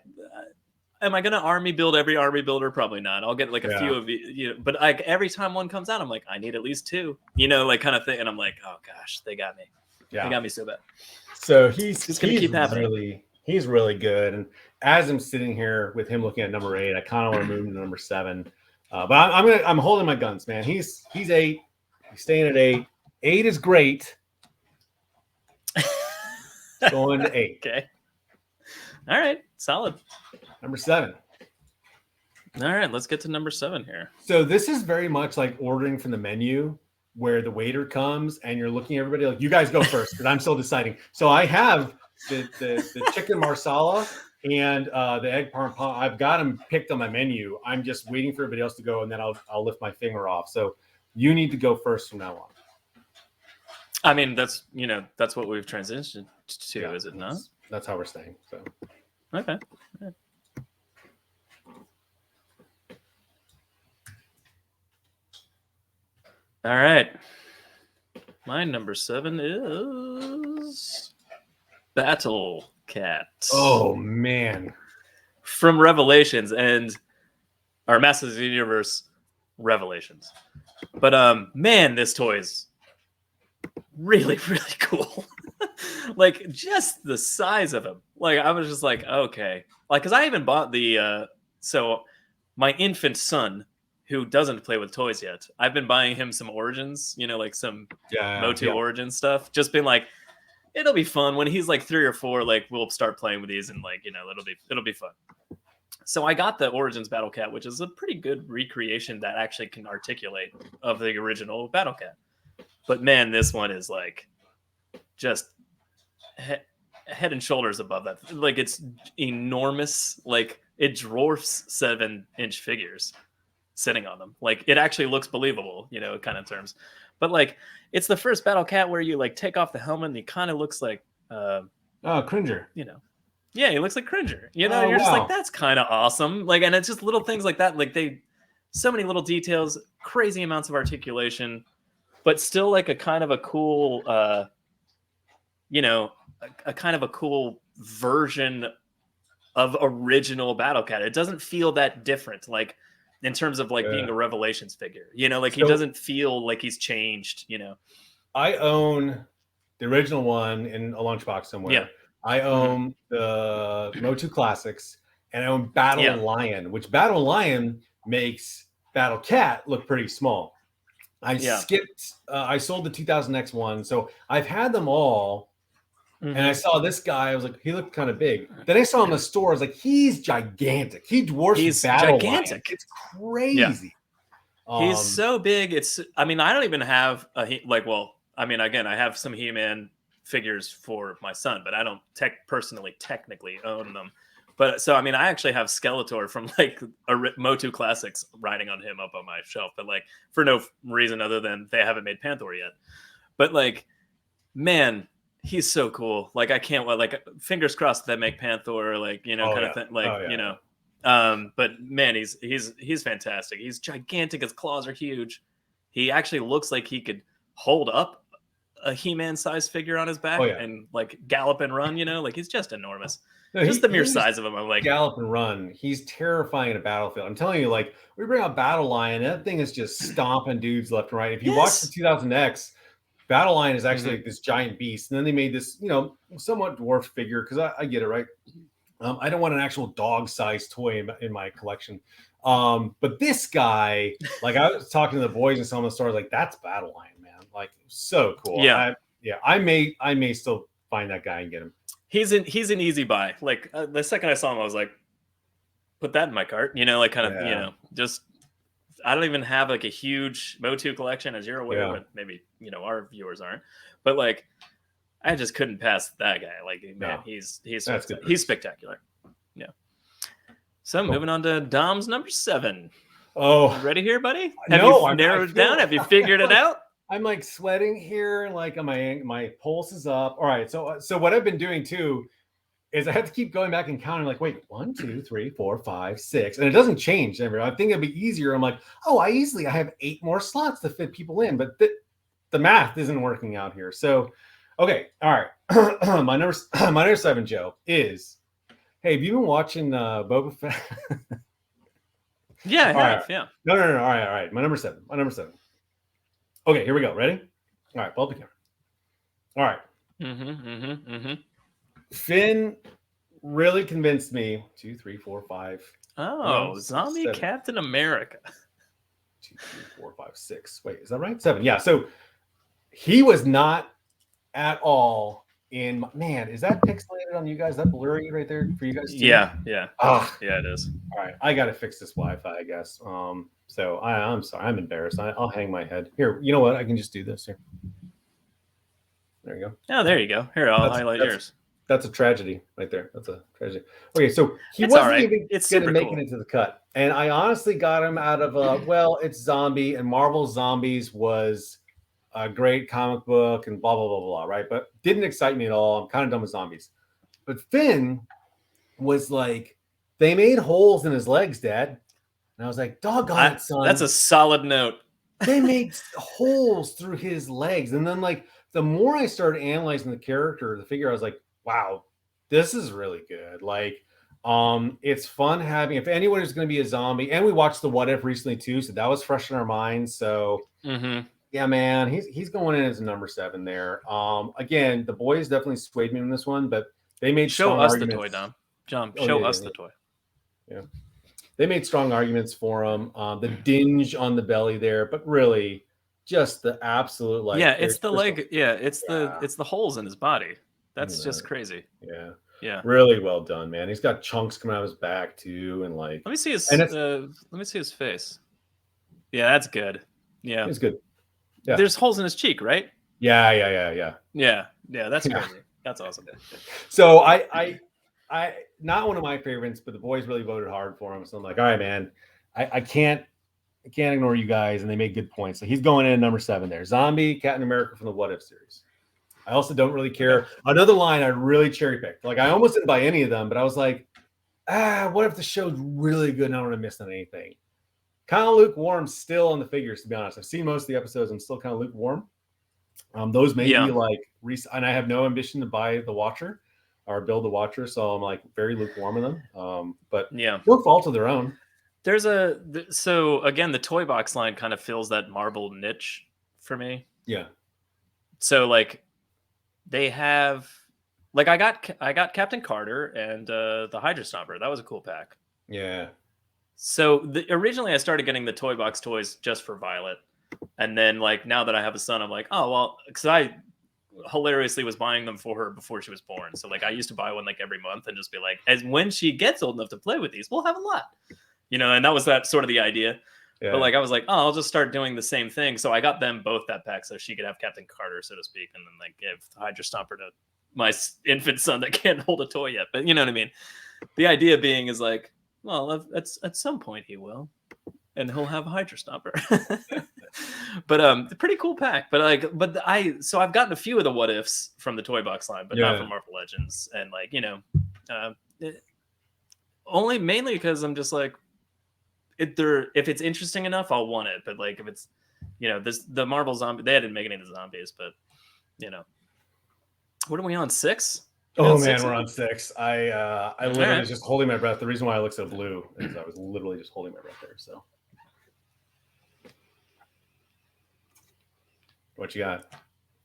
Am I going to army build every army builder? Probably not. I'll get like a few of you know, but like every time one comes out, I'm like, I need at least 2, you know, like kind of thing. And I'm like, oh gosh, they got me. Yeah. They got me so bad. So he's going to keep happening. He's really good. And as I'm sitting here with him looking at number 8, I kind of want to move him to number 7. But I'm holding my guns, man. He's 8. He's staying at 8. 8 is great. Going to 8. Okay. All right. Solid. Number 7. All right, let's get to number 7 here. So this is very much like ordering from the menu where the waiter comes and you're looking at everybody like, you guys go first because I'm still deciding. So I have the chicken marsala and the egg parmesan. I've got them picked on my menu. I'm just waiting for everybody else to go, and then I'll lift my finger off. So you need to go first from now on. I mean, that's what we've transitioned to, is it not? That's how we're staying. So okay. Yeah. All right. My number 7 is Battle Cat. Oh man. From Revelations and our Masters of the Universe Revelations. But man, this toy is really, really cool. Like just the size of him. Like I was just like, okay. Like, cause I even bought the so my infant son, who doesn't play with toys yet, I've been buying him some Origins, you know, like some Motu Origin stuff. Just been like, it'll be fun when he's like 3 or 4. Like we'll start playing with these, and like, you know, it'll be fun. So I got the Origins Battle Cat, which is a pretty good recreation that actually can articulate of the original Battle Cat. But man, this one is like just head and shoulders above that. Like it's enormous. Like it dwarfs 7-inch figures sitting on them. Like it actually looks believable, you know, kind of terms. But like it's the first Battle Cat where you like take off the helmet and he kind of looks like Cringer. You know. Yeah, he looks like Cringer. You know, you're just like, that's kind of awesome. Like, and it's just little things like that. Like so many little details, crazy amounts of articulation, but still like a kind of a cool, you know, a kind of a cool version of original Battle Cat. It doesn't feel that different. Like in terms of like being a Revelations figure, you know, like he doesn't feel like he's changed, you know. I own the original one in a lunchbox somewhere. Yeah. I own the Motu Classics, and I own Battle Lion, which Battle Lion makes Battle Cat look pretty small. I skipped, I sold the 2000X one, so I've had them all, and I saw this guy, I was like, he looked kind of big. Then I saw him in the store, I was like, he's gigantic. He dwarfs Battle Lion. It's crazy. Yeah. He's so big. I mean, I don't even have I mean, again, I have some He-Man figures for my son, but I don't technically own them. But so I mean, I actually have Skeletor from like a Motu Classics riding on him up on my shelf, but like for no reason other than they haven't made Panther yet. But like man, he's so cool. Like I can't wait. Like fingers crossed that make Panther, like Oh kind yeah. of thing. Like Oh yeah. But man, he's fantastic. He's gigantic. His claws are huge. He actually looks like he could hold up a He-Man sized figure on his Oh back yeah. and like gallop and run. Like he's just enormous. No, Just the mere he's size of him. I'm like, gallop and run. He's terrifying in a battlefield. I'm telling you, like we bring out Battle Lion, that thing is just stomping dudes left and right. If you watch the yes. 2000X, Battle Lion is actually Mhm. like this giant beast, and then they made this, somewhat dwarf figure because I get it, right. I don't want an actual dog-sized toy in my collection. But this guy, like I was talking to the boys in some of the stores, like that's Battle Lion, man. Like so cool. Yeah. I may still find that guy and get him. He's an easy buy. Like the second I saw him, I was like, put that in my cart. Like kind of Yeah. just. I don't even have like a huge Motu collection, as you're aware, Yeah. but maybe our viewers aren't. But like, I just couldn't pass that guy. Like, man, No. he's spectacular. Yeah. So moving on to Dom's number 7. Oh, You ready here, buddy? Have no, you narrowed it down? Have you figured it out? I'm like sweating here, like my pulse is up. All right, so what I've been doing too is I have to keep going back and counting. Like, wait, 1, 2, 3, 4, 5, 6, and it doesn't change. I think it'd be easier. I'm like, oh, I have 8 more slots to fit people in, but the math isn't working out here. So, okay, all right, my number 7, Joe, is. Hey, have you been watching Boba Fett? Yeah, I have. Right. Yeah. No. All right. My number 7. Okay, here we go. Ready? All right, pull up the camera. All right. Finn really convinced me. 2, 3, 4, 5. Oh, Zombie 7. Captain America. 2, 3, 4, 5, 6. Wait, is that right? 7. Yeah. So he was not at all in. Man, is that pixelated on you guys? Is that blurry right there for you guys too? Yeah. Yeah, it is. All right, I got to fix this Wi-Fi, I guess. So I'm sorry, I'm embarrassed. I'll hang my head here. You know what? I can just do this here. There you go. Oh, there you go. Here, I'll highlight yours. That's a tragedy right there. That's a tragedy. Okay, so he It's wasn't all right. even It's going to super make cool. it into the cut, and I honestly got him out of it's zombie, and Marvel Zombies was a great comic book, and blah blah blah blah, right? But didn't excite me at all. I'm kind of done with zombies. But Finn was like, they made holes in his legs, Dad. And I was like, doggone it, son. That's a solid note. They made holes through his legs. And then, like, the more I started analyzing the character, the figure, I was like, wow, this is really good. Like, it's fun having, if anyone is going to be a zombie, and we watched the What If recently too, so that was fresh in our minds. So, yeah, man, he's going in as a number 7 there. Again, the boys definitely swayed me in this one, but they made show strong us arguments. the toy, Dom. John, show us the toy. Yeah, they made strong arguments for him. The dinge on the belly there, but really, just the absolute it's the leg. It's the holes in his body. That's just crazy. Yeah, really well done, man. He's got chunks coming out of his back too, and like. Let me see his face. Yeah, that's good. Yeah, it's good. Yeah, there's holes in his cheek, right? Yeah. That's crazy. That's awesome. So I not one of my favorites, but the boys really voted hard for him. So I'm like, all right, man, I can't ignore you guys, and they made good points. So he's going in at number 7 there. Zombie Captain America from the What If series. I also don't really care. Another line I really cherry picked. Like I almost didn't buy any of them, but I was like, what if the show's really good and I don't want to miss on anything? Kind of lukewarm still on the figures, to be honest. I've seen most of the episodes. I'm still kind of lukewarm. Those may be like recent, and I have no ambition to buy the Watcher or build the Watcher, so I'm like very lukewarm in them. But no fault of their own. So again, the toy box line kind of fills that Marvel niche for me. Yeah. So like they have, like I got Captain Carter and the Hydra Stomper. That was a cool pack. Yeah. So originally I started getting the toy box toys just for Violet. And then like now that I have a son, I'm like, oh, well, because I hilariously was buying them for her before she was born. So like I used to buy one like every month and just be like, as when she gets old enough to play with these, we'll have a lot. And that was sort of the idea. Yeah. But like I was like, oh, I'll just start doing the same thing. So I got them both that pack so she could have Captain Carter, so to speak, and then like give Hydra Stomper to my infant son that can't hold a toy yet. But you know what I mean? The idea being is like, well, at some point he will, and he'll have a Hydra Stomper. But pretty cool pack. But I've gotten a few of the what ifs from the toy box line, but not from Marvel Legends, and only mainly because I'm just like, if it's interesting enough, I'll want it. But like if it's the Marvel zombie, they didn't make any of the zombies, but what are we on 6? Oh man, we're on 6. I literally was just holding my breath. The reason why I looked so blue is I was literally just holding my breath there. So, what you got?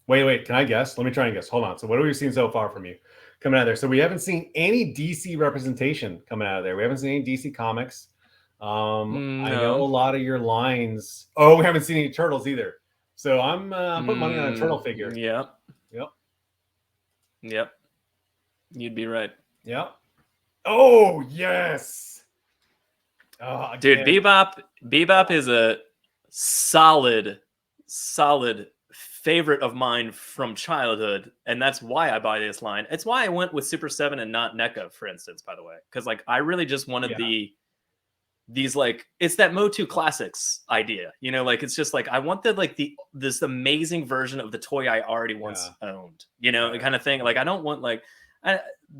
Wait. Can I guess? Let me try and guess. Hold on. So, what have we seen so far from you coming out of there? So, we haven't seen any DC representation coming out of there. We haven't seen any DC comics. No. I know a lot of your lines. Oh, we haven't seen any turtles either. So, I'm putting money on a turtle figure. Yep. You'd be right. Yep. Oh, yes. Oh, dude, Bebop is a solid favorite of mine from childhood, and that's why I buy this line. It's why I went with Super 7 and not NECA, for instance, by the way. Because like I really just wanted these like it's that Motu Classics idea. Like it's just like I want this amazing version of the toy I already once owned. Kind of thing. Like I don't want like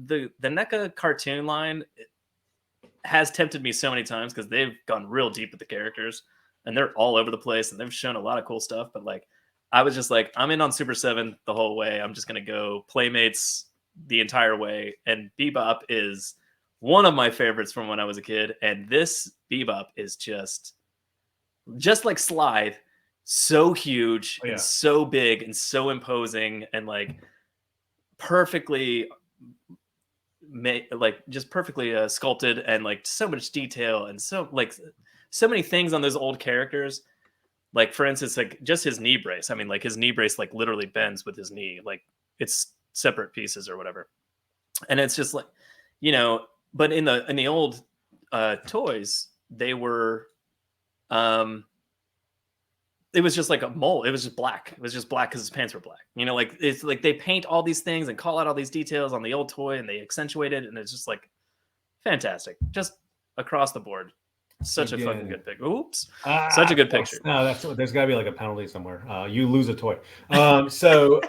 the NECA cartoon line has tempted me so many times because they've gone real deep with the characters and they're all over the place and they've shown a lot of cool stuff. But like, I was just like, I'm in on Super 7 the whole way. I'm just going to go Playmates the entire way. And Bebop is one of my favorites from when I was a kid. And this Bebop is just like Slide, so huge and so big and so imposing and like perfectly sculpted and like so much detail and so many things on those old characters. Like for instance, like just his knee brace. I mean, like his knee brace like literally bends with his knee, like it's separate pieces or whatever. And it's just like, but in the old toys, they were it was just like a mole. It was just black. It was just black because his pants were black. Like it's like they paint all these things and call out all these details on the old toy and they accentuate it. And it's just like fantastic. Just across the board. Such a fucking good pick. Oops. Such a good picture. No, there's got to be like a penalty somewhere. You lose a toy. So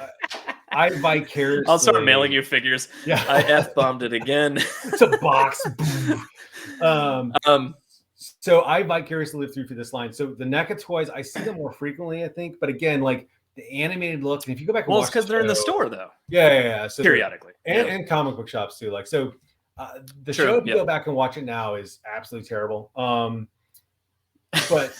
I vicariously... I'll start mailing you figures. Yeah. I F-bombed it again. It's a box. So I vicariously live through for this line. So the NECA toys, I see them more frequently, I think. But again, like the animated looks, and if you go back and watch it's because they're in the store, though. Yeah. So periodically. And comic book shops, too. Like, so the show, if you go back and watch it now, is absolutely terrible. But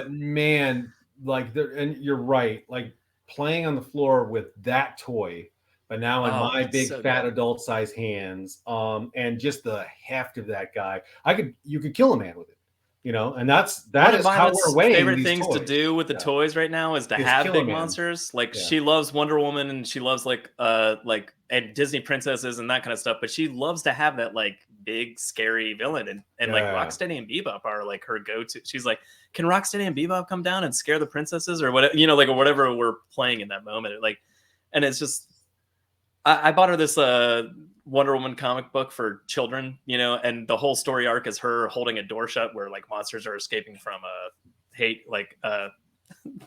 man, like, and you're right. Like, playing on the floor with that toy, but now in my big fat adult size hands, and just the heft of that guy, you could kill a man with it, and that is how we're weighing favorite these things toys. To do with the toys right now is to have big monsters. Like she loves Wonder Woman and she loves like and Disney princesses and that kind of stuff, but she loves to have that like big scary villain and like Rocksteady and Bebop are like her go-to. She's like, can Rocksteady and Bebop come down and scare the princesses or whatever, like or whatever we're playing in that moment. Like, and it's just I bought her this Wonder Woman comic book for children, and the whole story arc is her holding a door shut where like monsters are escaping from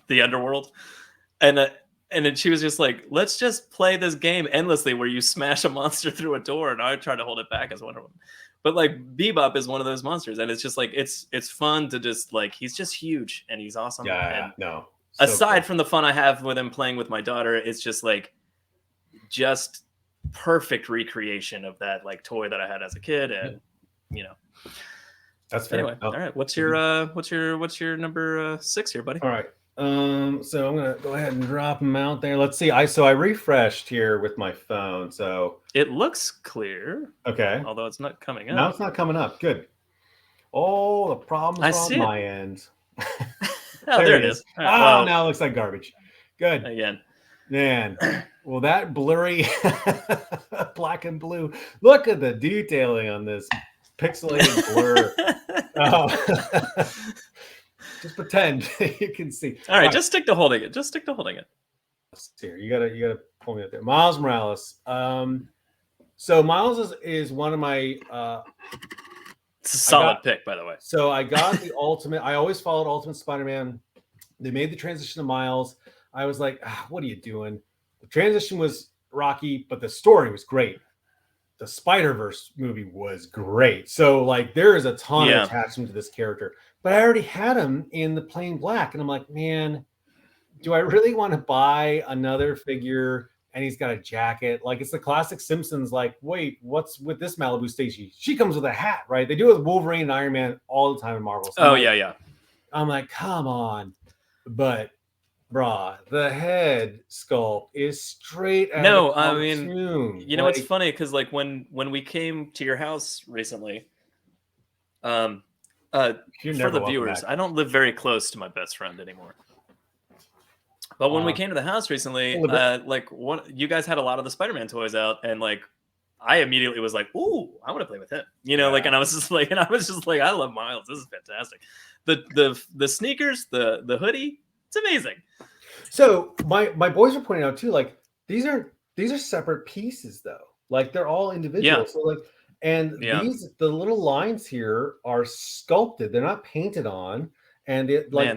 the underworld. And then she was just like, let's just play this game endlessly where you smash a monster through a door. And I try to hold it back as Wonder Woman. But like Bebop is one of those monsters. And it's just like, it's fun to just like, he's just huge and he's awesome. Yeah, and aside from the fun I have with him playing with my daughter, it's just like, just perfect recreation of that like toy that I had as a kid. And, that's fair. Anyway, all right. What's your number 6 here, buddy? All right. So I'm gonna go ahead and drop them out there. Let's see. I refreshed here with my phone, so it looks clear. Okay. Although it's not coming up. No, it's not coming up. Good. Oh, the problem's on my end. there it is. Right, now it looks like garbage. Good. Again. Man. Well, that blurry black and blue. Look at the detailing on this pixelated blur. Just pretend you can see. All right, just stick to holding it. Here, you gotta pull me up there. Miles Morales. So Miles is one of my. It's a solid pick, by the way. So I got the Ultimate. I always followed Ultimate Spider-Man They made the transition to Miles. I was like, what are you doing? The transition was rocky, but the story was great. The Spider-Verse movie was great. So like there is a ton of attachment to this character. But I already had him in the plain black. And I'm like, man, do I really want to buy another figure and he's got a jacket? Like it's the classic Simpsons, like, wait, what's with this Malibu Stacy? She comes with a hat, right? They do it with Wolverine and Iron Man all the time in Marvel. So I'm like, come on. But bruh, the head sculpt is straight out of I cartoon. mean, you know, it's funny because like when we came to your house recently, for the viewers, I don't live very close to my best friend anymore. But when we came to the house recently, like you guys had a lot of the Spider-Man toys out, and like I immediately was like, "Ooh, I want to play with him," you know, like, and I was just like, I love Miles. This is fantastic. The sneakers, the hoodie, it's amazing. So my boys are pointing out too, like these are separate pieces though. Like they're all individual. So like, and the little lines here are sculpted. They're not painted on, and it like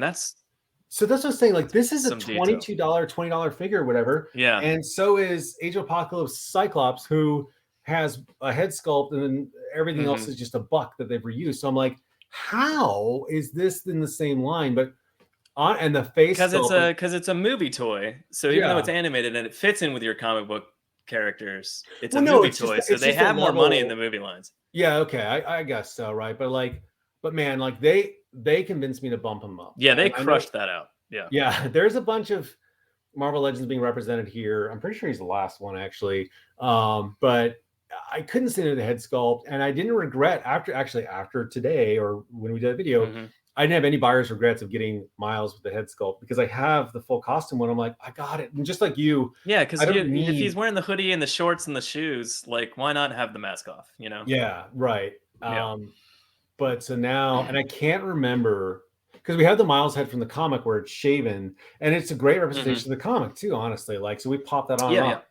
so that's what I'm saying. Like this is a $22, $20 figure, or whatever. Yeah. And so is Age of Apocalypse Cyclops, who has a head sculpt, and then everything else is just a buck that they've reused. So I'm like, how is this in the same line? But and the face because it's a movie toy. So even though it's animated and it fits in with your comic book characters, it's a movie toy. So they have more money in the movie lines. Yeah. Okay. I guess so. Right. But man, like they convinced me to bump him up. Yeah, they crushed that out. Yeah, there's a bunch of Marvel Legends being represented here. I'm pretty sure he's the last one actually. But I couldn't stand the head sculpt, and I didn't regret after today or when we did a video, I didn't have any buyer's regrets of getting Miles with the head sculpt because I have the full costume one. I'm like, I got it. And just like you. Yeah, because if he's wearing the hoodie and the shorts and the shoes, like why not have the mask off, you know? Yeah, right. But so now, and I can't remember because we have the Miles head from the comic where it's shaven, and it's a great representation of the comic too, honestly. Like, so we popped that on. Yeah.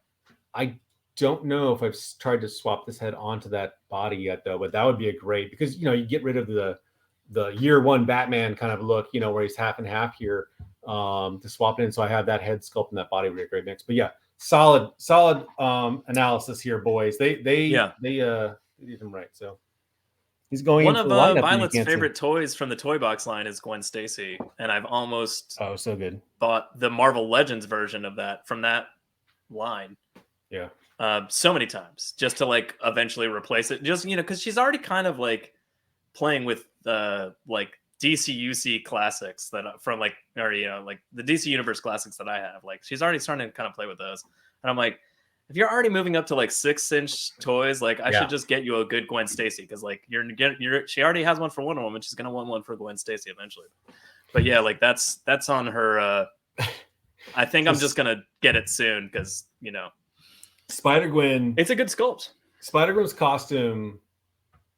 I don't know if I've tried to swap this head onto that body yet, though, but that would be a great because you get rid of the year one Batman kind of look, where he's half and half here, to swap it in. So I have that head sculpt and that body would be a great mix. But yeah, solid analysis here, boys. They did him right. So. He's going one of Violet's favorite toys from the toy box line is Gwen Stacy, and I've almost so good bought the Marvel Legends version of that from that line. Yeah, so many times just to like eventually replace it. Just because she's already kind of like playing with like DCUC classics that from like like the DC Universe classics that I have. Like she's already starting to kind of play with those, and I'm like, if you're already moving up to like 6-inch toys, like I should just get you a good Gwen Stacy because like she already has one for Wonder Woman. She's gonna want one for Gwen Stacy eventually. But yeah, like that's on her. I think I'm just gonna get it soon because Spider-Gwen. It's a good sculpt. Spider-Gwen's costume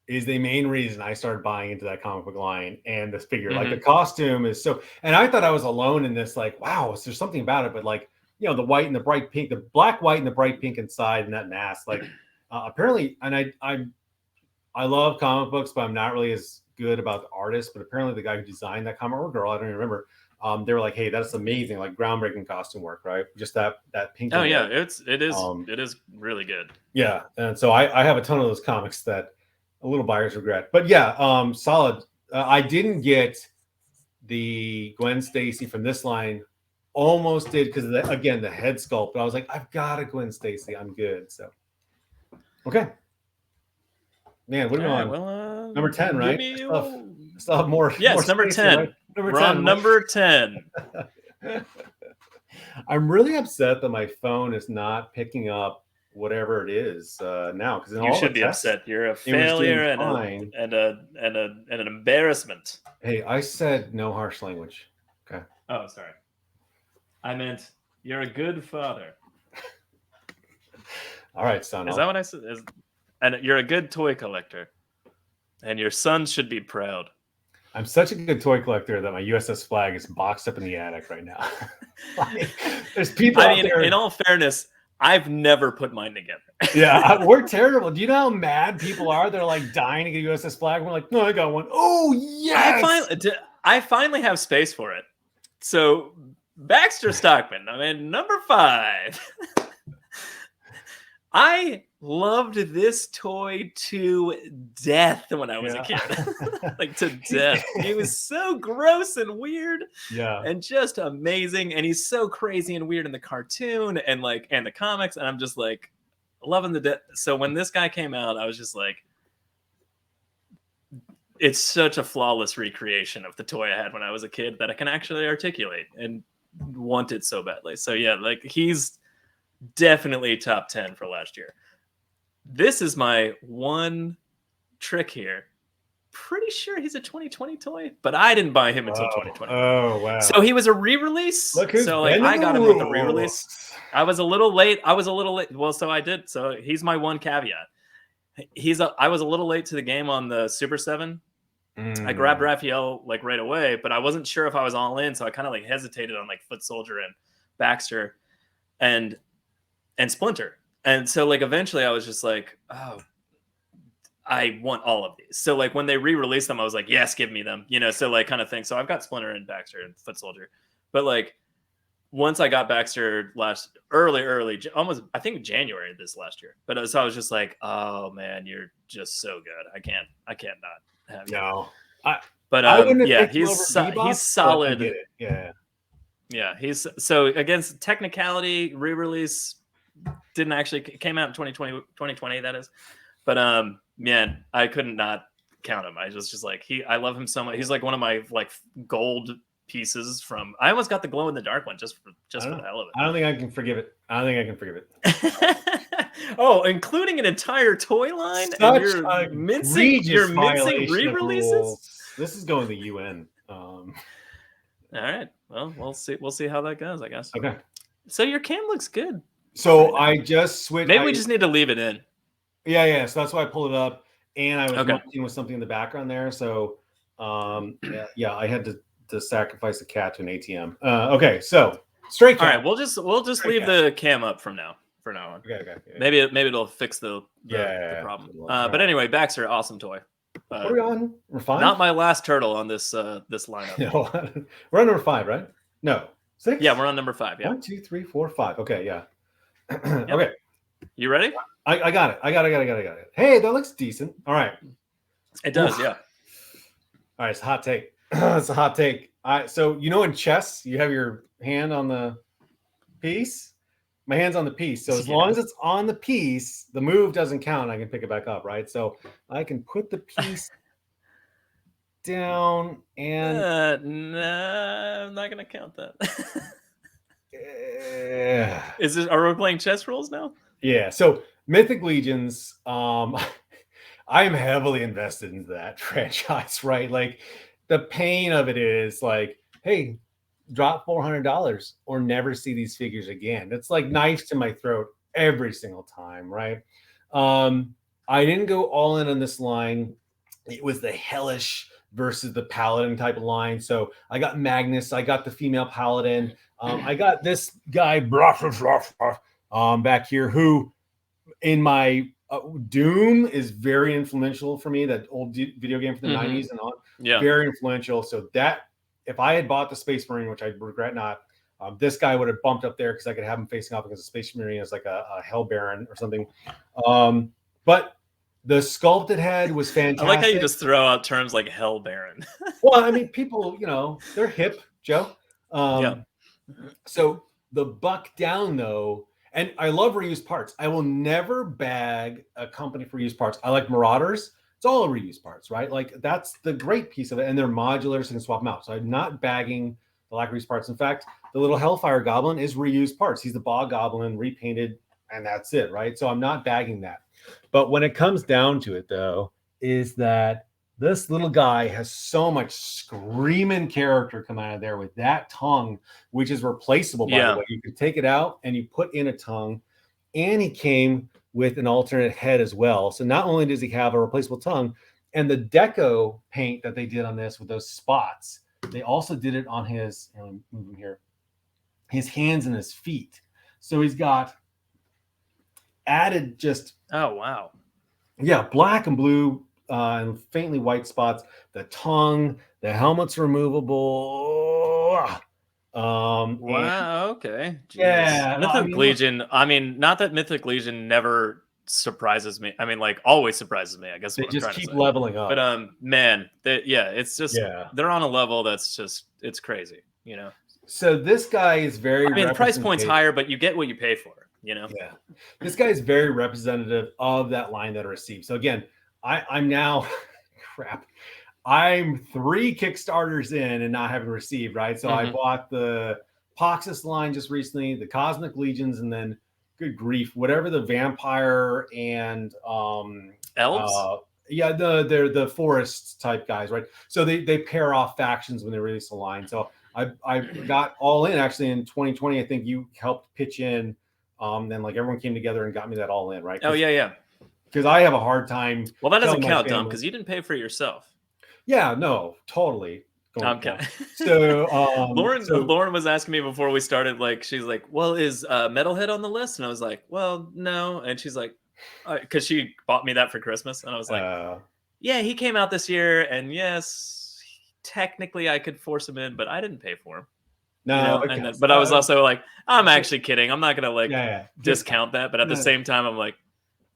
is the main reason I started buying into that comic book line and this figure. Like the costume is so, and I thought I was alone in this. Like, wow, there's something about it, but like. The white and the bright pink, the black, white, and the bright pink inside, and that mask. Like, apparently, and I love comic books, but I'm not really as good about the artist. But apparently, the guy who designed that comic, or girl, I don't even remember. They were like, "Hey, that's amazing! Like groundbreaking costume work, right? Just that pink." Oh yeah, it is really good. Yeah, and so I have a ton of those comics that a little buyer's regret, but yeah, solid. I didn't get the Gwen Stacy from this line. Almost did because again the head sculpt, but I was like, I've got a Gwen Stacy, I'm good. So okay, man, what are we on? Well, number 10, right? I still have more. Yes, more number Stacy, 10. Right? We're on number 10. I'm really upset that my phone is not picking up whatever it is now because you should be upset. You're a failure and an embarrassment. Hey, I said no harsh language. Okay. Oh, sorry. I meant you're a good father. All right, son. Is that what I said? And you're a good toy collector. And your son should be proud. I'm such a good toy collector that my USS flag is boxed up in the attic right now. There's people out there. In all fairness, I've never put mine together. Yeah, we're terrible. Do you know how mad people are? They're like dying to get USS flag. We're like, no, I got one. Oh, yes! I finally have space for it. So Baxter Stockman, I mean, number 5. I loved this toy to death when I was a kid. Like, to death. He was so gross and weird. Yeah. And just amazing. And he's so crazy and weird in the cartoon and the comics. And I'm just like loving the death. So when this guy came out, I was just like, it's such a flawless recreation of the toy I had when I was a kid that I can actually articulate and want it so badly. So yeah, like, he's definitely top 10 for last year. This is my one trick here. Pretty sure he's a 2020 toy, but I didn't buy him until 2020. Oh, wow. So he was a re-release. So like, I got him with the re-release. I was a little late. Well, so I did. So he's my one caveat. I was a little late to the game on the Super 7. I grabbed Raphael like right away, but I wasn't sure if I was all in, so I kind of like hesitated on like Foot Soldier and Baxter and Splinter. And so like eventually I was just like, oh, I want all of these. So like when they re-released them, I was like, yes, give me them, so like kind of thing. So I've got Splinter and Baxter and Foot Soldier. But like once I got Baxter early, almost I think January this last year. But so I was just like, oh man, you're just so good. I can't not have you. No. He's solid. Yeah, he's so against technicality re-release didn't actually came out in 2020 that is. But man, I couldn't not count him. I was just like I love him so much. He's like one of my like gold pieces from I almost got the glow in the dark one just for the hell of it. I don't think I can forgive it. Oh, including an entire toy line? Such and you're mincing re-releases? This is going to the UN. All right. Well, we'll see how that goes, I guess. Okay. So your cam looks good. So I just switched. Maybe we just need to leave it in. Yeah. So that's why I pulled it up, and I was working with something in the background there. So, I had to sacrifice the cat to an ATM. Okay, so straight cam. All right, we'll just leave the cam up from now on. Okay. Maybe it'll fix the problem. But anyway, Baxter, awesome toy. What are we on? We're 5? Not my last turtle on this lineup. No, we're on number 5, right? No, 6. Yeah, we're on number 5. Yeah. 1, 2, 3, 4, 5. Okay, yeah. Yep. Okay. You ready? I got it. Hey, that looks decent. All right. It does, yeah. All right, it's a hot take. It's a hot take. So in chess, you have your hand on the piece. My hand's on the piece. So as long as it's on the piece, the move doesn't count. I can pick it back up, right? So I can put the piece down and no, I'm not gonna count that. Are we playing chess rules now? Yeah. So Mythic Legions, I am heavily invested into that franchise, right? Like the pain of it is like, hey, drop $400 or never see these figures again. It's like knives to my throat every single time, right? I didn't go all in on this line. It was the hellish versus the paladin type of line. So I got Magnus, I got the female paladin, I got this guy back here who in my Doom is very influential for me. That old video game from the 90s and all, very influential. So that if I had bought the Space Marine, which I regret not, this guy would have bumped up there because I could have him facing off against a Space Marine as like a Hell Baron or something. But the sculpted head was fantastic. I like how you just throw out terms like Hell Baron. Well, I mean, people, they're hip, Joe. So the buck down though, and I love reused parts. I will never bag a company for used parts. I like Marauders. It's all reused parts, right? Like that's the great piece of it. And they're modular, so you can swap them out. So I'm not bagging the lack of reused parts. In fact, the little Hellfire Goblin is reused parts. He's the Bog Goblin repainted, and that's it, right? So I'm not bagging that. But when it comes down to it, though, is that this little guy has so much screaming character come out of there with that tongue, which is replaceable, by the way. You can take it out and you put in a tongue. And he came with an alternate head as well. So not only does he have a replaceable tongue, and the deco paint that they did on this with those spots, they also did it on his, move him here, his hands and his feet. So he's got added just... Oh, wow. Yeah, black and blue and faintly white spots. The tongue, the helmet's removable. And Wow. Okay. Jeez. yeah, no, I Mythic mean, look, Legion. I mean, not that Mythic Legion never surprises me. I mean, like always surprises me. I guess is they what I'm just trying to keep say. leveling But up. man, yeah, it's just Yeah. they're on a level that's just it's crazy. You know. So this guy is very I mean, the price point's representative. higher, but you get what you pay for. You know. Yeah, this guy is very representative of that line that I received. So again, I'm now crap. I'm 3 Kickstarters in and not having received, right? So I bought the Poxus line just recently, the Cosmic Legions, and then good grief, whatever the vampire and Elves. yeah, they're the forest type guys, right? So they pair off factions when they release a line. So I got all in actually in 2020. I think you helped pitch in. Then like everyone came together and got me that all in, right? Oh yeah. Because I have a hard time Well, that doesn't telling my count, Dom, family. because you didn't pay for it yourself. Yeah, no, totally. No, Going I'm yeah. kidding. So Lauren was asking me before we started, like, she's like, well, is Metalhead on the list? And I was like, well, no. And she's like, because she bought me that for Christmas. And I was like, yeah, he came out this year. And yes, technically I could force him in, but I didn't pay for him. no, You know, okay. but I was also like, I'm actually kidding. I'm not gonna like Yeah. discount that, but at the same time, I'm like,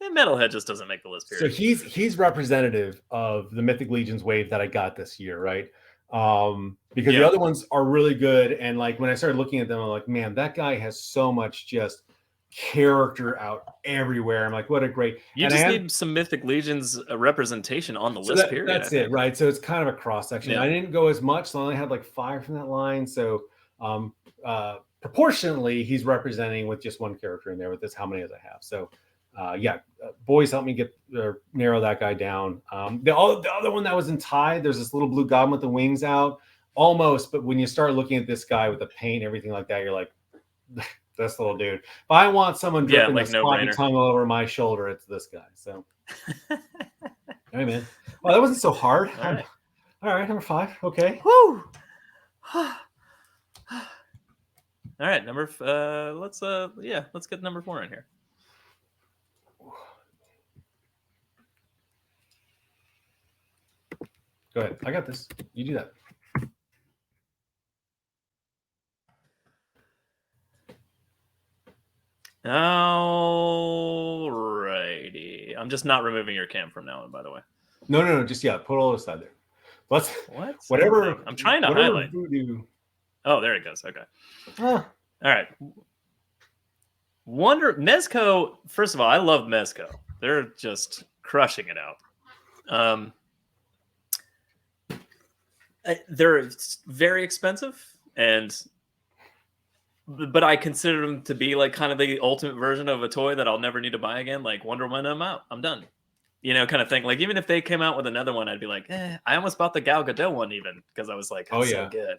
Metalhead just doesn't make the list. So Period. he's representative of the Mythic Legions wave that I got this year, right? Because the Yeah. other ones are really good, and like when I started looking at them, I'm like, man, that guy has so much just character out everywhere. I'm like, what a great. You And just need some Mythic Legions representation on the so list. Period. I that's it, think. right? So it's kind of a cross section. Yeah. I didn't go as much, so I only had like 5 from that line. So proportionately, he's representing with just one character in there. With this, how many as I have? So boys helped me get narrow that guy down. The other one that was in tie, there's this little blue goblin with the wings out, almost. But when you start looking at this guy with the paint, everything like that, you're like, this little dude. If I want someone dripping like the sloppy tongue all over my shoulder, it's this guy. So, hey man, well that wasn't so hard. All right, number 5. Okay. Woo. All right, let's get number 4 in here. Go ahead. I got this. You do that. All righty. I'm just not removing your cam from now on, by the way. No. Just put all aside there. Let's whatever. I'm trying to highlight. Voodoo. Oh, there it goes. Okay. All right. Mezco. First of all, I love Mezco. They're just crushing it out. They're very expensive, but I consider them to be like kind of the ultimate version of a toy that I'll never need to buy again. Like Wonder Woman, I'm out. I'm done. You know, kind of thing. Like even if they came out with another one, I'd be like, I almost bought the Gal Gadot one even because I was like, that's so good.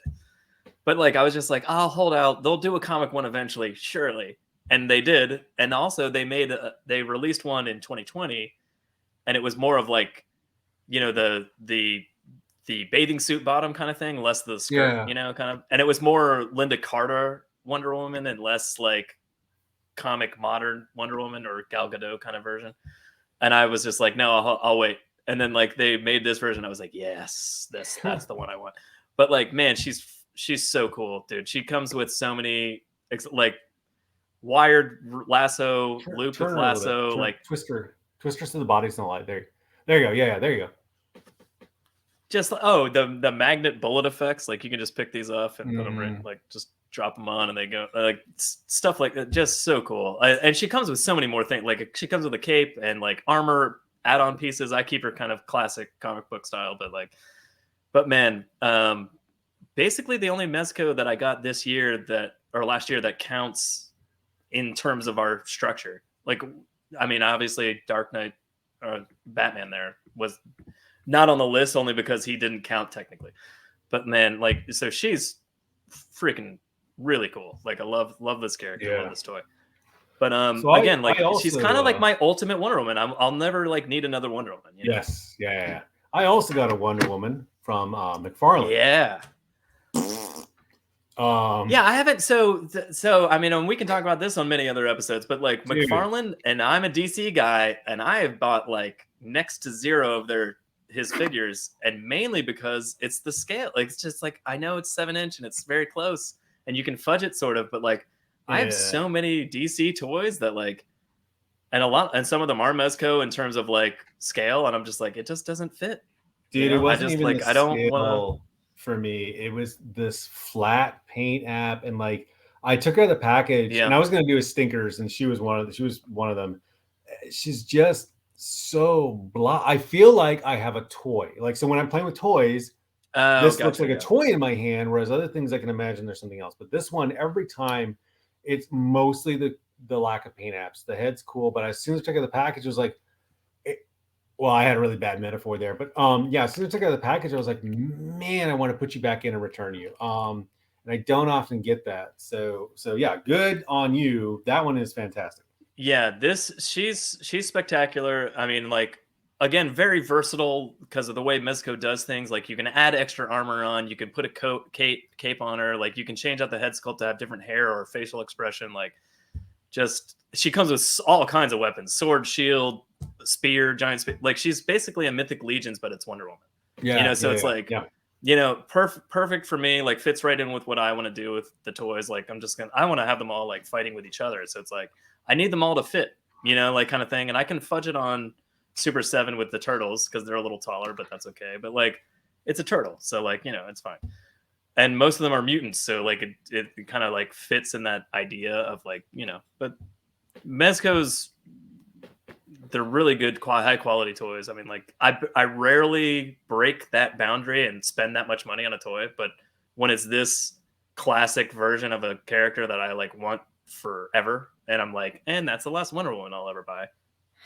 But like I was just like, I'll hold out. They'll do a comic one eventually, surely. And they did. And also they released one in 2020, and it was more of like, you know, the bathing suit bottom kind of thing, less the skirt, you know, kind of. And it was more Linda Carter Wonder Woman and less like comic modern Wonder Woman or Gal Gadot kind of version. And I was just like, no, I'll wait. And then like they made this version. I was like, yes, that's the one I want. But like, man, she's so cool, dude. She comes with so many like wired lasso, loop with lasso, like twisters to the body's not light. There you go. Yeah, there you go. Just the magnet bullet effects. Like you can just pick these up and put them right, like just drop them on and they go like stuff like that. Just so cool. And she comes with so many more things. Like she comes with a cape and like armor add-on pieces. I keep her kind of classic comic book style, but man, basically the only Mezco that I got this year last year that counts in terms of our structure. Like, I mean, obviously Dark Knight or Batman there was not on the list only because he didn't count technically. But man, like, so she's freaking really cool. Like I love this character, love this toy. But so again, like she's kind of like my ultimate Wonder Woman. I'll never like need another Wonder Woman. You know? Yes, yeah. I also got a Wonder Woman from McFarlane. Yeah. I haven't. So I mean, and we can talk about this on many other episodes, but like McFarlane, and I'm a DC guy, and I have bought like next to zero of his figures, and mainly because it's the scale. Like it's just like I know it's 7-inch and it's very close, and you can fudge it sort of, but like I have so many DC toys that like, and some of them are Mezco in terms of like scale, and I'm just like, it just doesn't fit. Dude, it I wasn't just even the like, I don't want to. scale for me. It was this flat paint app, and like I took her out of the package, and I was gonna do a stinkers, and she was one of them. She's just so blah. I feel like I have a toy. Like, so when I'm playing with toys, this looks like a toy in my hand, whereas other things I can imagine there's something else. But this one, every time, it's mostly the lack of paint apps. The head's cool, but as soon as I took out the package, it was like, well, I had a really bad metaphor there, but yeah, as soon as I took out the package, I was like, man, I want to put you back in and return you. And I don't often get that. So yeah, good on you. That one is fantastic. Yeah, she's spectacular. I mean, like, again, very versatile because of the way Mezco does things. Like, you can add extra armor on, you can put a cape on her, like you can change out the head sculpt to have different hair or facial expression. Like, just she comes with all kinds of weapons: sword, shield, spear, giant spear. Like, she's basically a Mythic Legions, but it's Wonder Woman. Yeah, so it's like, perfect for me. Like, fits right in with what I want to do with the toys. Like, I want to have them all like fighting with each other. So it's like, I need them all to fit, like, kind of thing. And I can fudge it on Super 7 with the turtles because they're a little taller, but that's okay. But like, it's a turtle, so like, it's fine. And most of them are mutants, so like it kind of like fits in that idea of like, but Mezco's, they're really good, high quality toys. I mean, like, I rarely break that boundary and spend that much money on a toy, but when it's this classic version of a character that I like want forever, and I'm like, and that's the last Wonder Woman I'll ever buy,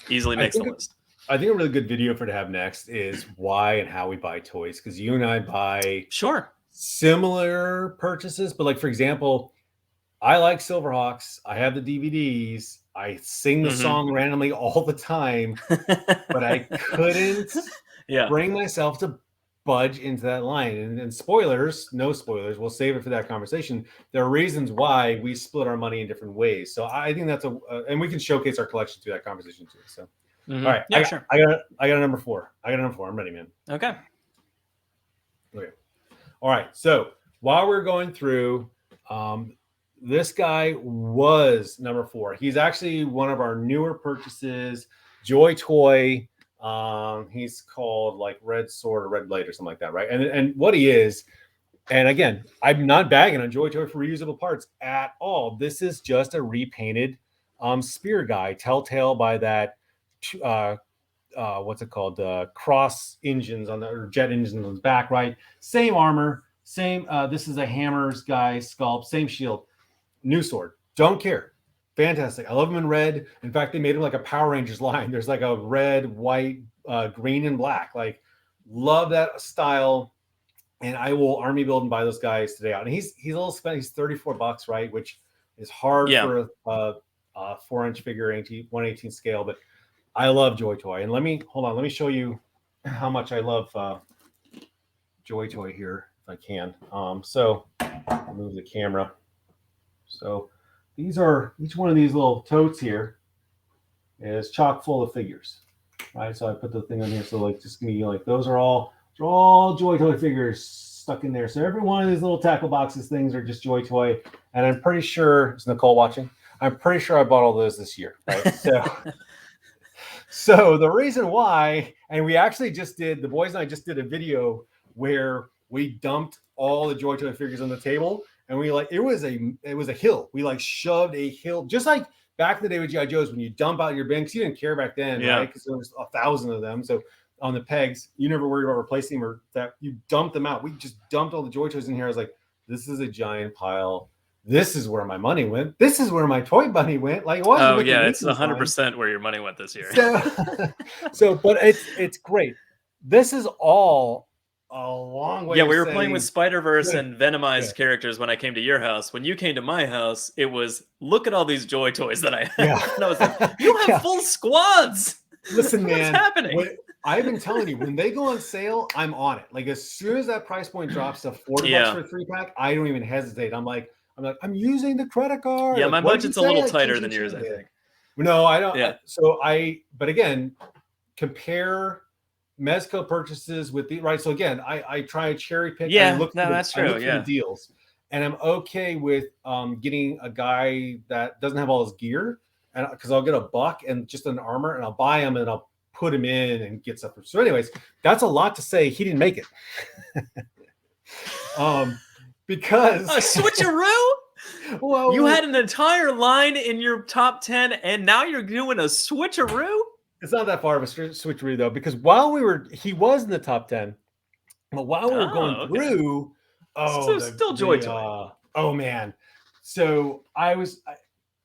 easily makes the list. I think a really good video for to have next is why and how we buy toys, because you and I buy similar purchases, but like, for example, I like Silverhawks. I have the DVDs. I sing the song randomly all the time, but I couldn't bring myself to budge into that line. And spoilers, no spoilers, we'll save it for that conversation. There are reasons why we split our money in different ways. So I think that's and we can showcase our collection through that conversation too. So, all right. I got a number 4. I'm ready, man. Okay. All right. So while we're going through, this guy was number 4. He's actually one of our newer purchases, Joy Toy. He's called like Red Sword or Red Blade or something like that, right? And what he is, and again, I'm not bagging on Joy Toy for reusable parts at all. This is just a repainted spear guy, telltale by that what's it called? Cross engines or jet engines on his back, right? Same armor, same. This is a hammers guy sculpt, same shield. New sword, don't care. Fantastic. I love him in red. In fact, they made him like a Power Rangers line. There's like a red, white, green, and black. Like, love that style. And I will army build and buy those guys today out. And he's a little spent. He's $34, right? Which is hard for a 4-inch figure, 1/18 scale. But I love Joy Toy. And let me show you how much I love Joy Toy here, if I can. So I'll move the camera. So each one of these little totes here is chock full of figures, right? So I put the thing on here. So like, just give me like, those are all Joy Toy figures stuck in there. So every one of these little tackle boxes things are just Joy Toy. And I'm pretty sure, is Nicole watching? I'm pretty sure I bought all those this year, right? So the reason why, and we actually the boys and I just did a video where we dumped all the Joy Toy figures on the table. And we like, it was a hill. We like shoved a hill, just like back in the day with G.I. Joes, when you dump out your bin, because you didn't care back then, right? Because there was 1,000 of them. So on the pegs, you never worried about replacing them, or that you dumped them out. We just dumped all the Joy Toys in here. I was like, this is a giant pile. This is where my money went. This is where my toy money went. Like, what? Oh yeah, it's 100% where your money went this year. But it's great. This is all a long way. Yeah, we were playing with Spider-Verse and Venomized characters when I came to your house. When you came to my house, it was, look at all these Joy Toys that I have. And I was like, you have full squads. Listen, man, what's happening? I've been telling you, when they go on sale, I'm on it. Like, as soon as that price point drops to $40 for a 3-pack, I don't even hesitate. I'm using the credit card. Yeah, my budget's a little tighter than yours, I think. No, I don't. Yeah. But again, compare Mezco purchases with the right. So again, I try to cherry pick. Yeah, that's true. The deals, and I'm okay with getting a guy that doesn't have all his gear, and because I'll get a buck and just an armor, and I'll buy him and I'll put him in and get stuff. So, anyways, that's a lot to say. He didn't make it. Because a switcheroo. Well, you had an entire line in your top 10, and now you're doing a switcheroo. It's not that far of a switcheroo though, because while he was in the top 10, but while we were going through, still Joy Toy. Oh man, so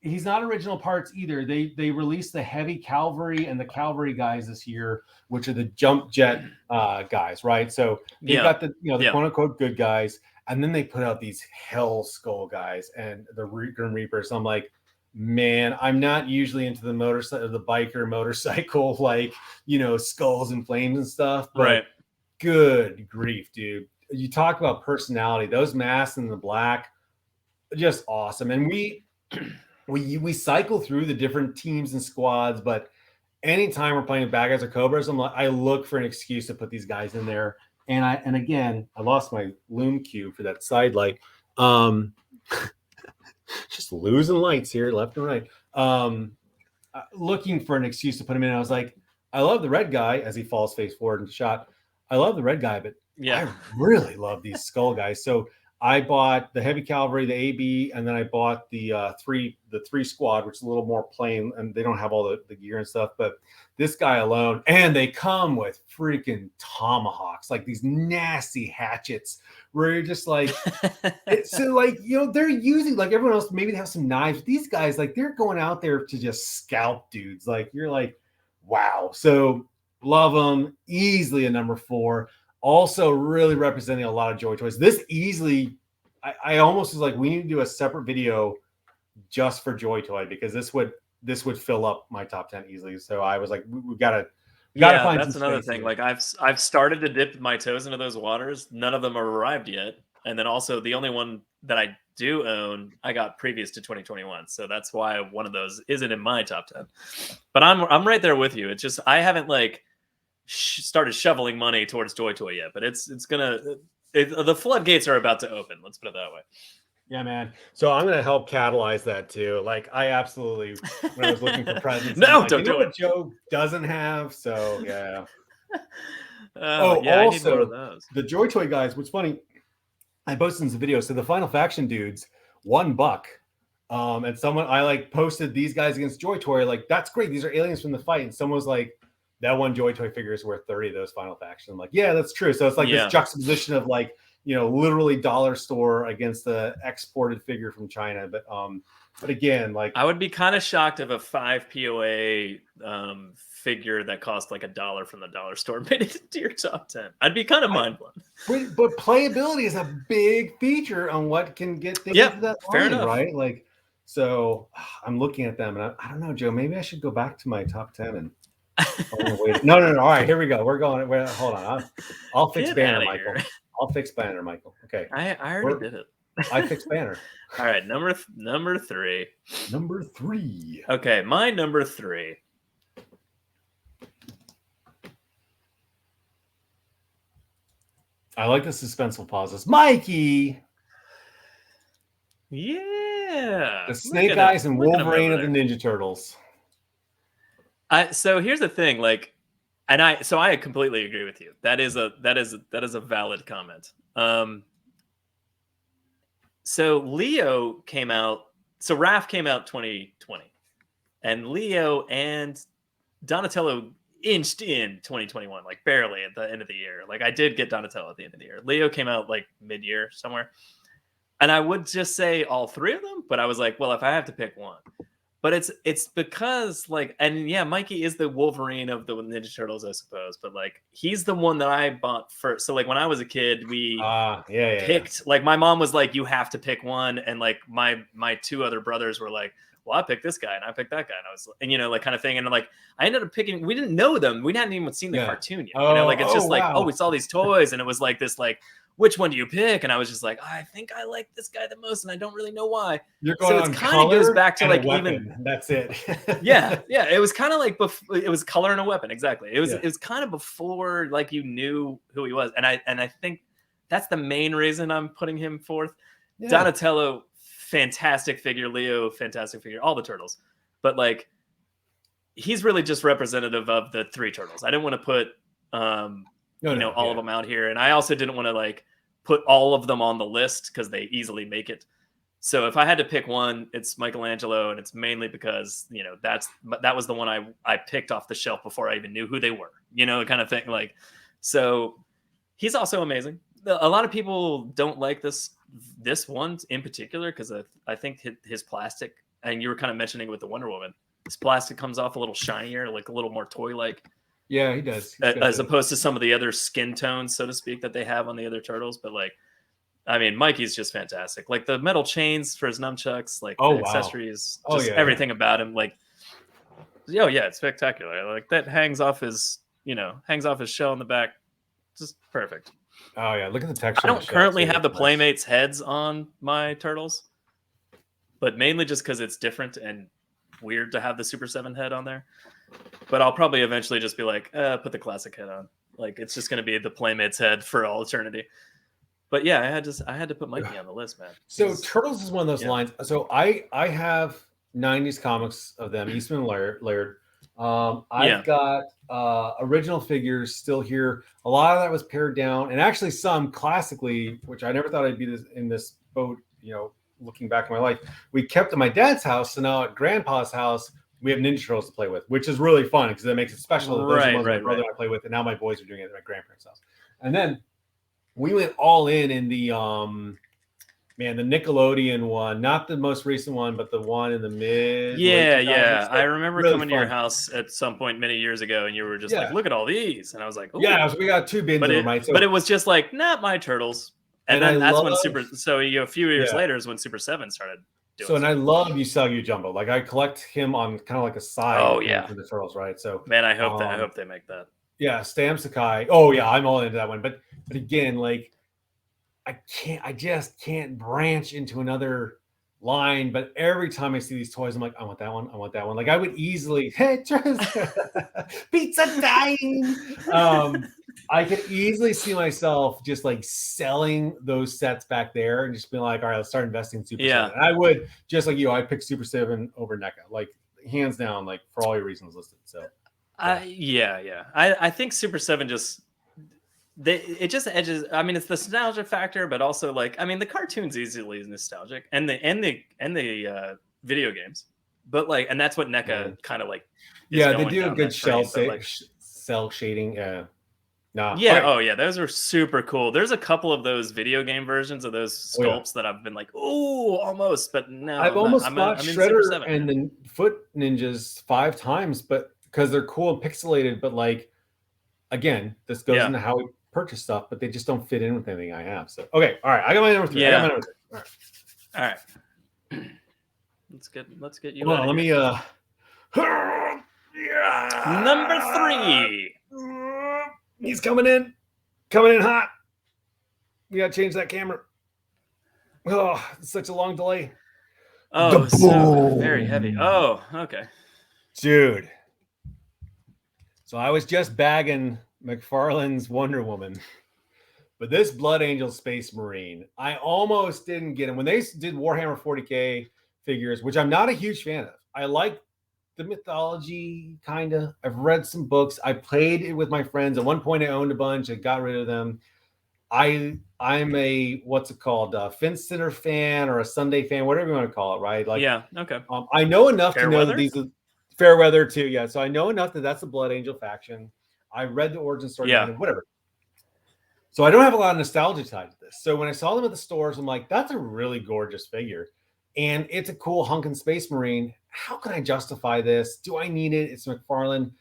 he's not original parts either. They released the heavy cavalry and the cavalry guys this year, which are the jump jet guys, right? So they've got the quote unquote good guys, and then they put out these Hell Skull guys and the Grim Reapers. I'm like, man, I'm not usually into the biker motorcycle, like, skulls and flames and stuff, but right. Good grief, dude. You talk about personality, those masks in the black, just awesome. And we cycle through the different teams and squads, but anytime we're playing bad guys or cobras, I look for an excuse to put these guys in there. And again, I lost my loom cube for that side light. Just losing lights here, left and right. Looking for an excuse to put him in. I was like, I love the red guy as he falls face forward and shot. I love the red guy, but I really love these skull guys. So I bought the heavy cavalry, the AB, and then I bought the three squad, which is a little more plain, and they don't have all the gear and stuff. But this guy alone, and they come with freaking tomahawks, like these nasty hatchets, where you're just like, so like, they're using, like everyone else, maybe they have some knives. These guys, like, they're going out there to just scalp dudes. Like, you're like, wow. So love them. Easily a number 4. Also really representing a lot of Joy Toys. This easily, I almost was like, we need to do a separate video just for Joy Toy, because this would fill up my top 10 easily. So I was like, we gotta find. That's another thing. Here. Like I've started to dip my toes into those waters. None of them are arrived yet. And then also the only one that I do own, I got previous to 2021. So that's why one of those isn't in my top 10. But I'm right there with you. It's just I haven't like started shoveling money towards Joy Toy yet, but the floodgates are about to open. Let's put it that way. Yeah, man. So I'm going to help catalyze that too. Like, I absolutely, when I was looking for presents, don't do it. What Joe doesn't have. So yeah. Also, I need more of those. The Joy Toy guys. What's funny, I posted some videos. So the Final Faction dudes, $1. And I posted these guys against Joy Toy. Like, that's great. These are aliens from the fight. And someone was like, that one Joy Toy figure is worth 30 of those Final Faction. I'm like, yeah, that's true. So it's like this juxtaposition of like, literally dollar store against the exported figure from China. But again, like, I would be kind of shocked if a 5 POA figure that cost like $1 from the dollar store made it into your top 10. I'd be kind of mind blown. But playability is a big feature on what can get things into that line, fair enough, right? Like, so I'm looking at them and I don't know, Joe, maybe I should go back to my top 10 and No. All right, here we go. We're going. Hold on. I'll fix Banner, Michael. I'll fix Banner, Michael. Okay. I already did it. I fixed Banner. All right, number 3. Number 3. Okay, my number 3. I like the suspenseful pauses. Mikey. Yeah. The Snake Eyes and Wolverine of the Ninja Turtles. So here's the thing, like, and I completely agree with you. That is a valid comment. So Leo came out. So Raph came out 2020, and Leo and Donatello inched in 2021, like barely at the end of the year. Like I did get Donatello at the end of the year. Leo came out like mid-year somewhere, and I would just say all 3 of them. But I was like, well, if I have to pick one. But it's because like, and yeah, Mikey is the Wolverine of the Ninja Turtles, I suppose. But like, he's the one that I bought first. So like, when I was a kid, we picked. Like, my mom was like, "You have to pick one," and like my 2 other brothers were like, "Well, I picked this guy and I picked that guy," and I was, and like kind of thing. And like, I ended up picking. We didn't know them. We hadn't even seen the cartoon yet. Like it's just like, oh, we saw these toys, and it was like this like, which one do you pick? And I was just like, I think I like this guy the most, and I don't really know why. You're going so it kind of goes back to like even that's it. yeah. It was kind of like it was color and a weapon, exactly. It was kind of before like you knew who he was, and I think that's the main reason I'm putting him 4th. Yeah. Donatello, fantastic figure. Leo, fantastic figure. All the turtles, but like he's really just representative of the 3 turtles. I didn't want to put all of them out here, and I also didn't want to like put all of them on the list because they easily make it. So if I had to pick one, it's Michelangelo, and it's mainly because that was the one I picked off the shelf before I even knew who they were, kind of thing. Like, so he's also amazing. A lot of people don't like this one in particular because I think his plastic, and you were kind of mentioning with the Wonder Woman, his plastic comes off a little shinier, like a little more toy-like. Yeah, he does. As opposed to some of the other skin tones, so to speak, that they have on the other turtles. But like, I mean, Mikey's just fantastic. Like the metal chains for his nunchucks, like the accessories, just everything about him. Like, it's spectacular. Like that hangs off his shell in the back. Just perfect. Oh yeah, look at the texture. I don't currently have the Playmates heads on my turtles, but mainly just because it's different and weird to have the Super 7 head on there. But I'll probably eventually just be like, put the classic head on. Like it's just going to be the Playmates head for all eternity. But yeah, I had to put Mikey on the list, man. So Turtles is one of those lines. So I have 90s comics of them, Eastman and Laird. I've got original figures still here. A lot of that was pared down, and actually some classically, which I never thought I'd be in this boat. Looking back in my life, we kept at my dad's house. So now at Grandpa's house, we have Ninja Turtles to play with, which is really fun because it makes it special. Those are the ones my brother and I play with, and now my boys are doing it at my grandparents' house. And then we went all in the the Nickelodeon one, not the most recent one, but the one in the mid. Yeah. I remember coming to your house at some point many years ago, and you were just like, "Look at all these," and I was like, "Ooh." Yeah, so we got 2 bins of them, right? But it was just like, not my turtles. And then that's when a few years later is when Super 7 started doing so. And I love Usagi Jumbo. Like I collect him on kind of like a side for the turtles, right? So man, I hope they make that. Yeah, Stam Sakai. Oh yeah, I'm all into that one. But again, like I just can't branch into another line. But every time I see these toys, I'm like, I want that one. I want that one. Like I would easily, pizza time. I could easily see myself just like selling those sets back there and just being like, all right, let's start investing in Super 7. And I would, just like you, I'd pick Super 7 over NECA, like hands down, like for all your reasons listed. So I think Super 7 it just edges. I mean, it's the nostalgia factor, but also like, I mean, the cartoon's easily nostalgic and the video games, but like, and that's what NECA kind of like. They do a good cell shading. Those are super cool. There's a couple of those video game versions of those sculpts that I've been like, oh, almost, but no. I've almost fought Shredder and the Foot Ninjas 5 times, but because they're cool and pixelated. But like, again, this goes into how we purchase stuff, but they just don't fit in with anything I have. So okay, all right, I got my number 3. Yeah. All right. Let's get you. Well, let me. Number 3. He's coming in hot. We gotta change that camera. Oh, it's such a long delay. Oh, so very heavy. Oh, okay. Dude. So I was just bagging McFarlane's Wonder Woman, but this Blood Angel Space Marine, I almost didn't get him. When they did Warhammer 40K figures, which I'm not a huge fan of. I like the mythology, kind of. I've read some books. I played it with my friends. At one point, I owned a bunch. I got rid of them. I'm a what's it called? A Finstetter fan or a Sunday fan, whatever you want to call it, right? Like, okay. I know enough to know that these are Fairweather too. Yeah, so I know enough that that's the Blood Angel faction. I read the origin story, whatever. So I don't have a lot of nostalgia tied to this. So when I saw them at the stores, I'm like, that's a really gorgeous figure. And it's a cool hunkin' Space Marine. How can I justify this? Do I need it? It's McFarlane.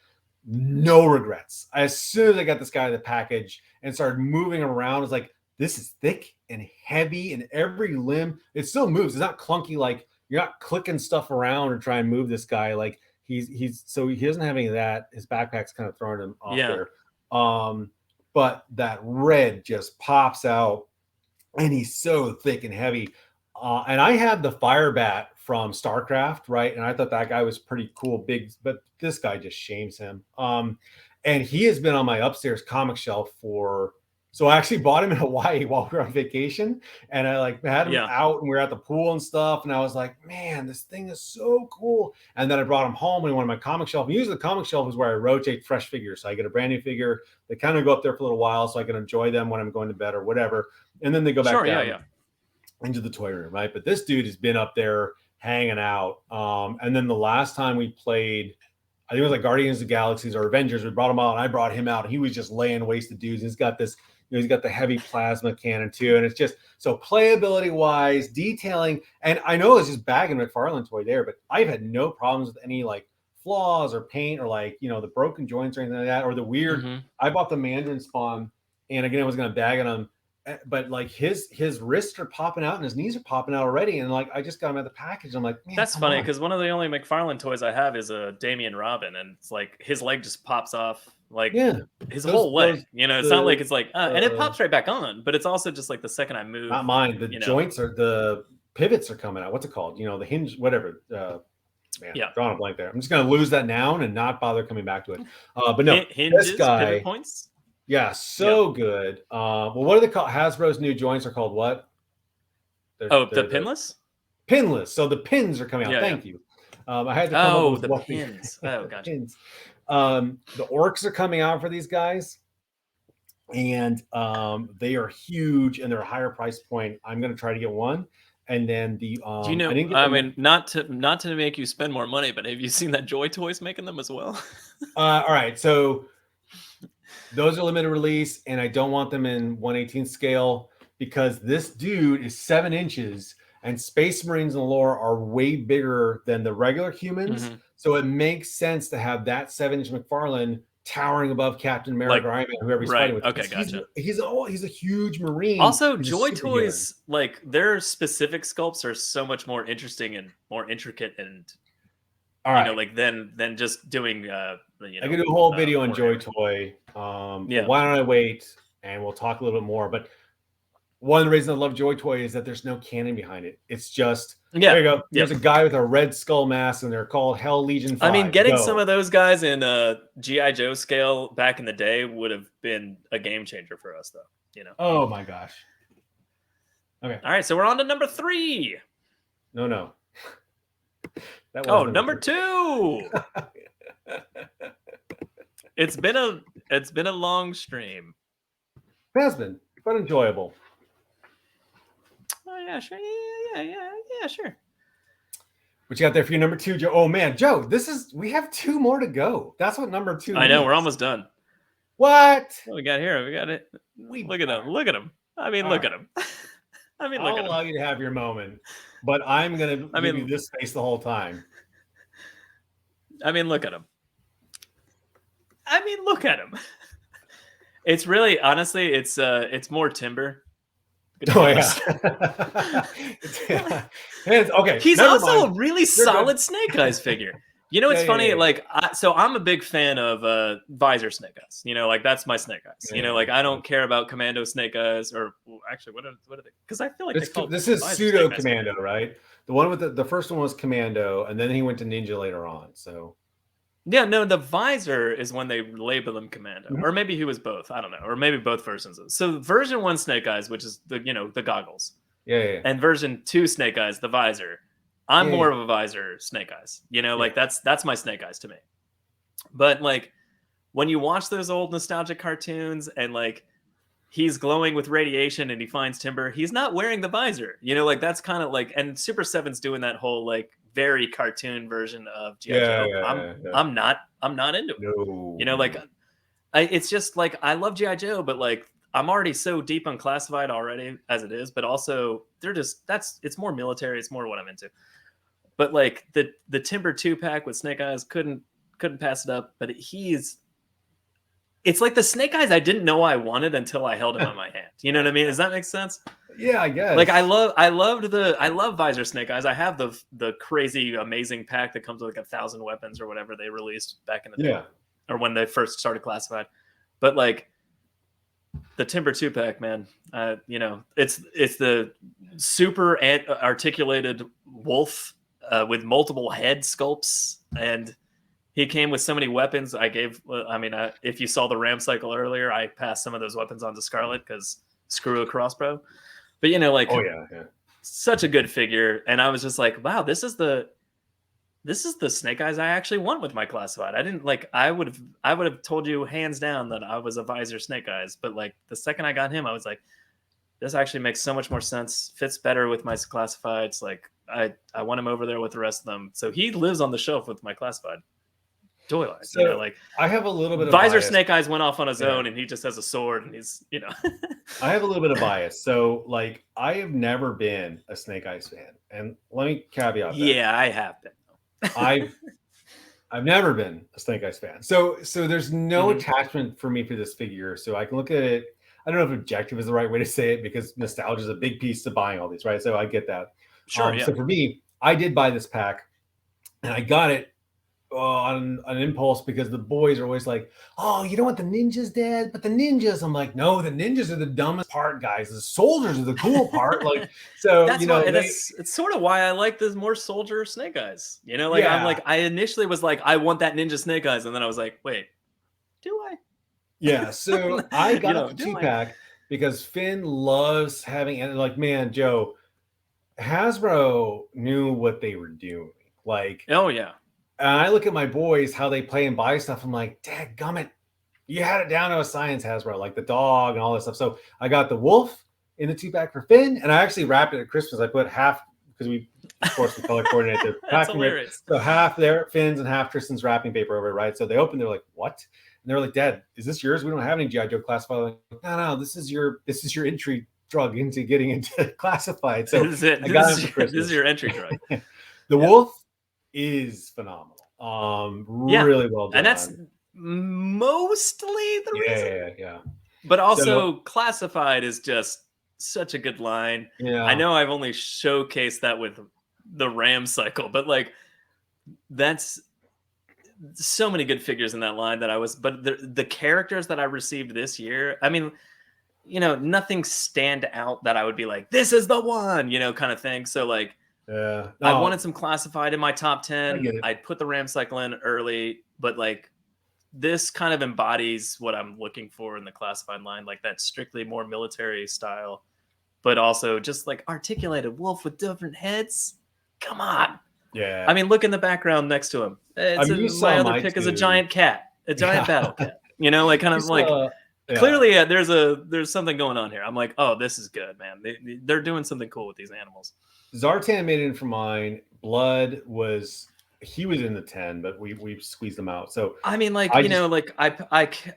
No regrets. As soon as I got this guy in the package and started moving around, I was like, this is thick and heavy, and every limb, it still moves. It's not clunky, like you're not clicking stuff around or trying to move this guy. Like he's so he doesn't have any of that. His backpack's kind of throwing him off there. But that red just pops out, and he's so thick and heavy. And I have the Firebat from StarCraft, right? And I thought that guy was pretty cool, big, but this guy just shames him. And he has been on my upstairs comic shelf for So I actually bought him in Hawaii while we were on vacation, and I like had him Yeah. out, and we were at the pool and stuff. And I was like, man, this thing is so cool. And then I brought him home and went on my comic shelf. And usually the comic shelf is where I rotate fresh figures. So I get a brand new figure. They kind of go up there for a little while so I can enjoy them when I'm going to bed or whatever. And then they go back Sure, down yeah. into the toy room, right? But this dude has been up there hanging out. And then the last time we played, I think it was like Guardians of the Galaxies or Avengers, we brought him out and I brought him out. And he was just laying waste to dudes. He's got this, he's got the heavy plasma cannon too. And it's just so playability wise, detailing. And I know it's just bagging McFarlane toy there, but I've had no problems with any like flaws or paint or like, the broken joints or anything like that, or the weird. I bought the Mandarin Spawn and again, I was going to bag it on, but like his wrists are popping out and his knees are popping out already. And like, I just got him at the package. I'm like, man, that's funny because one of the only McFarlane toys I have is a Damian Robin, and it's like his leg just pops off, like his whole leg. It's not like it's like, and it pops right back on, but it's also just like the second I move. Not mine. The joints are the pivots are coming out. What's it called? The hinge, whatever. Man, drawing a blank there. I'm just gonna lose that noun and not bother coming back to it. But no, hinges, this guy, pivot points. Yeah, so good. Well, what are they called? Hasbro's new joints are called what? The pinless? Pinless. So the pins are coming out. Thank you. I had to come up with the pins. Oh, gotcha. Pins. The orcs are coming out for these guys, and they are huge and they're a higher price point. I'm going to try to get one. And then the I mean, not to make you spend more money, but have you seen that Joy Toys making them as well? All right, so those are limited release, and I don't want them in 1/18 scale because this dude is 7 inches, and Space Marines and lore are way bigger than the regular humans. So it makes sense to have that 7-inch McFarlane towering above Captain America or Iron Man, whoever he's fighting with. Okay, gotcha. He's a huge Marine. Also, Joy Toys, like their specific sculpts are so much more interesting and more intricate and like than just doing I could do a whole video on Joy Toy. Why don't I wait and we'll talk a little bit more? But one of the reasons I love Joy Toy is that there's no canon behind it. It's just there you go. There's a guy with a red skull mask, and they're called Hell Legion 5. I mean, getting some of those guys in G.I. Joe scale back in the day would have been a game changer for us, though. Oh my gosh. Okay. All right, so we're on to number 3. No. That was number 2. It's been a long stream. It has been, but enjoyable. Oh yeah, sure. Yeah, sure. What you got there for your number 2, Joe? Oh man, Joe, we have 2 more to go. That's what number 2 I know, means. We're almost done. What we got here? We got it. Look at him. I mean, look at him. I'll allow you to have your moment, but I'm gonna give you this face the whole time. I mean, look at him. It's really, honestly, it's more Timber. Oh yeah. Okay. He's also a really solid Snake Eyes figure. It's funny. Yeah. Like, so I'm a big fan of Visor Snake Eyes. Like that's my Snake Eyes. Like I don't care about Commando Snake Eyes or actually, what are they? Because I feel like this is pseudo Commando, right? The one with the first one was Commando, and then he went to Ninja later on. So. Yeah, no, the Visor is when they label him Commando, or maybe he was both. I don't know, or maybe both versions. So version 1 Snake Eyes, which is the goggles, and version 2 Snake Eyes, the Visor. I'm more of a Visor Snake Eyes. Like that's my Snake Eyes to me. But like when you watch those old nostalgic cartoons and like he's glowing with radiation and he finds Timber, he's not wearing the visor. Like that's kind of like, and Super 7's doing that whole like very cartoon version of G.I. Joe. I'm not into it. No. Like it's just like I love G.I. Joe, but like I'm already so deep unclassified already as it is, but also it's more military, it's more what I'm into. But like the Timber 2-pack with Snake Eyes couldn't pass it up, but it's like the Snake Eyes I didn't know I wanted until I held him in my hand. You know what I mean? Does that make sense? Yeah, I guess. Like I love Visor Snake Eyes. I have the crazy amazing pack that comes with like 1,000 weapons or whatever they released back in the day, or when they first started classified. But like the Timber 2-pack, man, it's the super articulated wolf with multiple head sculpts, and He came with so many weapons. If you saw the Ram cycle earlier, I passed some of those weapons on to Scarlet because screw a crossbow. But Oh yeah. such a good figure. And I was just like, wow, this is the Snake Eyes I actually want with my classified. I would have told you hands down that I was a Visor Snake Eyes, but like the second I got him, I was like, this actually makes so much more sense, fits better with my classifieds. Like I want him over there with the rest of them. So he lives on the shelf with my classified toy line. So I have a little bit of Visor bias. Snake Eyes went off on his own and he just has a sword and he's, I have a little bit of bias. So like I have never been a Snake Eyes fan. And let me caveat that. Yeah, I have been. I've never been a Snake Eyes fan. So there's no attachment for me for this figure. So I can look at it. I don't know if objective is the right way to say it because nostalgia is a big piece to buying all these, right? So I get that. Sure. So for me, I did buy this pack and I got it on an impulse because the boys are always like, oh, you don't want the ninjas, Dad? But the ninjas, I'm like, no, the ninjas are the dumbest part, guys. The soldiers are the cool part. Like, so it's sort of why I like this more soldier Snake Eyes. I'm like, I initially was like, I want that ninja Snake Eyes, and then I was like, wait, do I? Yeah, so I got the 2-pack because Finn loves having, and like, man, Joe, Hasbro knew what they were doing. Like, oh yeah. And I look at my boys, how they play and buy stuff. I'm like, dadgummit, you had it down to a science, Hasbro, like the dog and all this stuff. So I got the wolf in the 2-pack for Finn, and I actually wrapped it at Christmas. I put half, because we color coordinate the That's hilarious. So half their Finn's and half Tristan's wrapping paper over it, right? So they opened, they're like, what? And they were like, Dad, is this yours? We don't have any G.I. Joe classified. Like, no, this is your entry drug into getting into classified. So this is your entry drug. The wolf is phenomenal. Really well done. And that's mostly the reason. Yeah. But also classified is just such a good line. Yeah. I know I've only showcased that with the Ram cycle, but like that's so many good figures in that line but the characters that I received this year, I mean, nothing stand out that I would be like, this is the one, kind of thing. So like, I wanted some classified in my top 10. I'd put the Ram cycle in early, but like this kind of embodies what I'm looking for in the classified line, like that strictly more military style, but also just like articulated wolf with different heads. Come on. Yeah. I mean, look in the background next to him. My other pick is a giant cat, a giant battle cat. Clearly there's something going on here. I'm like, oh, this is good, man. They're doing something cool with these animals. Zartan made it in for mine. Blood he was in the 10, but we squeezed them out. So I mean, like, I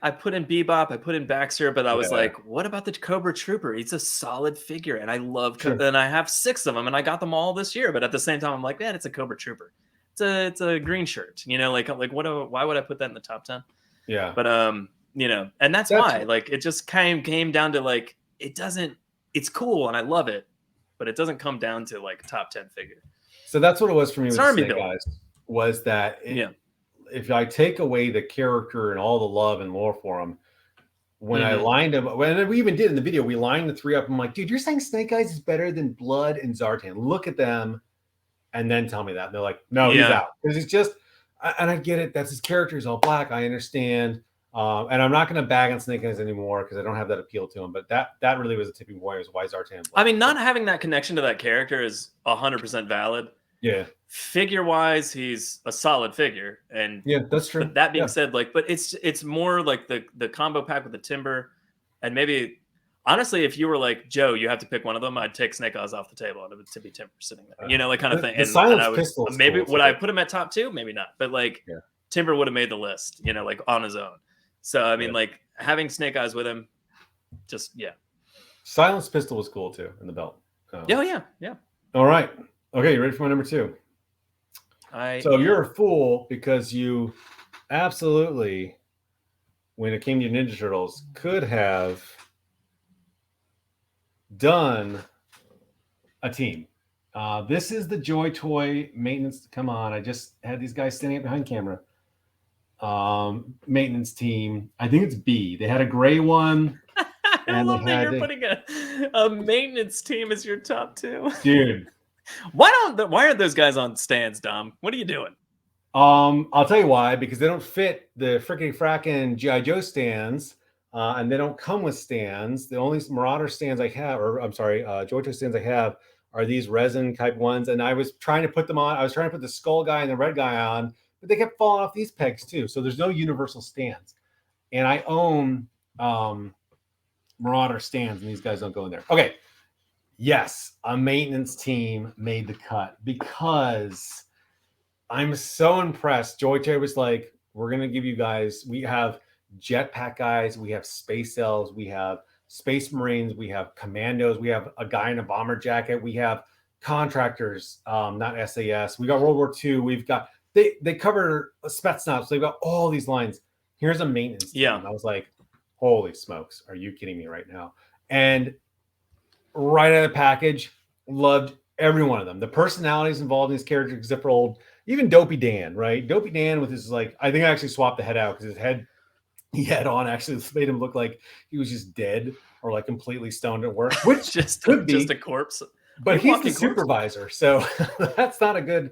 put in Bebop, I put in Baxter, but I was like, what about the Cobra Trooper? He's a solid figure, and I love and I have 6 of them, and I got them all this year. But at the same time, I'm like, man, it's a Cobra Trooper. It's a green shirt. Why would I put that in the top 10? Yeah. But and that's why, like, it just came down to like, it's cool and I love it, but it doesn't come down to like top 10 figure. So that's what it was for me with Snake Eyes, was that if I take away the character and all the love and lore for him, when I lined them, when we even did in the video, we lined the 3 up. I'm like, dude, you're saying Snake Eyes is better than Blood and Zartan. Look at them and then tell me that. And they're like, no, he's out. Because it's just, and I get it. That's his character. He's all black. I understand. And I'm not going to bag on Snake Eyes anymore because I don't have that appeal to him. But that really was a tipping point. Was why Zartan. I mean, not having that connection to that character is 100% valid. Yeah. Figure wise, he's a solid figure, and that's true. But that being said, like, but it's more like the combo pack with the Timber, and maybe honestly, if you were like, Joe, you have to pick one of them, I'd take Snake Eyes off the table and it would be Timber sitting there, like kind of thing. And I would maybe would I put him at top 2? Maybe not, but like Timber would have made the list, like on his own. So I mean, like having Snake Eyes with him, just Silence Pistol was cool too in the belt. Yeah. All right. Okay, you ready for my number 2? You're a fool because you absolutely, when it came to Ninja Turtles, could have done a team. This is the Joy Toy maintenance. Come on, I just had these guys standing up behind camera. Maintenance team. I think it's B. They had a gray one. I love that you're putting a maintenance team as your top 2. Dude. Why aren't those guys on stands, Dom? What are you doing? I'll tell you why, because they don't fit the frickin' frackin' GI Joe stands, and they don't come with stands. The only Marauder stands I have, or I'm sorry, Jojo stands I have, are these resin type ones. And I was trying to put them on. I was trying to put the skull guy and the red guy on, but they kept falling off these pegs too. So there's no universal stands. And I own Marauder stands, and these guys don't go in there. Okay, yes, a maintenance team made the cut because I'm so impressed. Joy was like, we're going to give you guys, we have jetpack guys, we have space elves, we have space marines, we have commandos, we have a guy in a bomber jacket, we have contractors, not SAS, we got World War II, we've got, they cover Spetsnaz, so they've got all these lines. Here's a maintenance team. I was like, holy smokes, are you kidding me right now? And right out of the package, loved every one of them. The personalities involved in these characters, except for old, even Dopey Dan, right? Dopey Dan with his, like, I think I actually swapped the head out because his head he had on actually made him look like he was just dead or like completely stoned at work, which could be just a corpse. But he's the supervisor, so that's not a good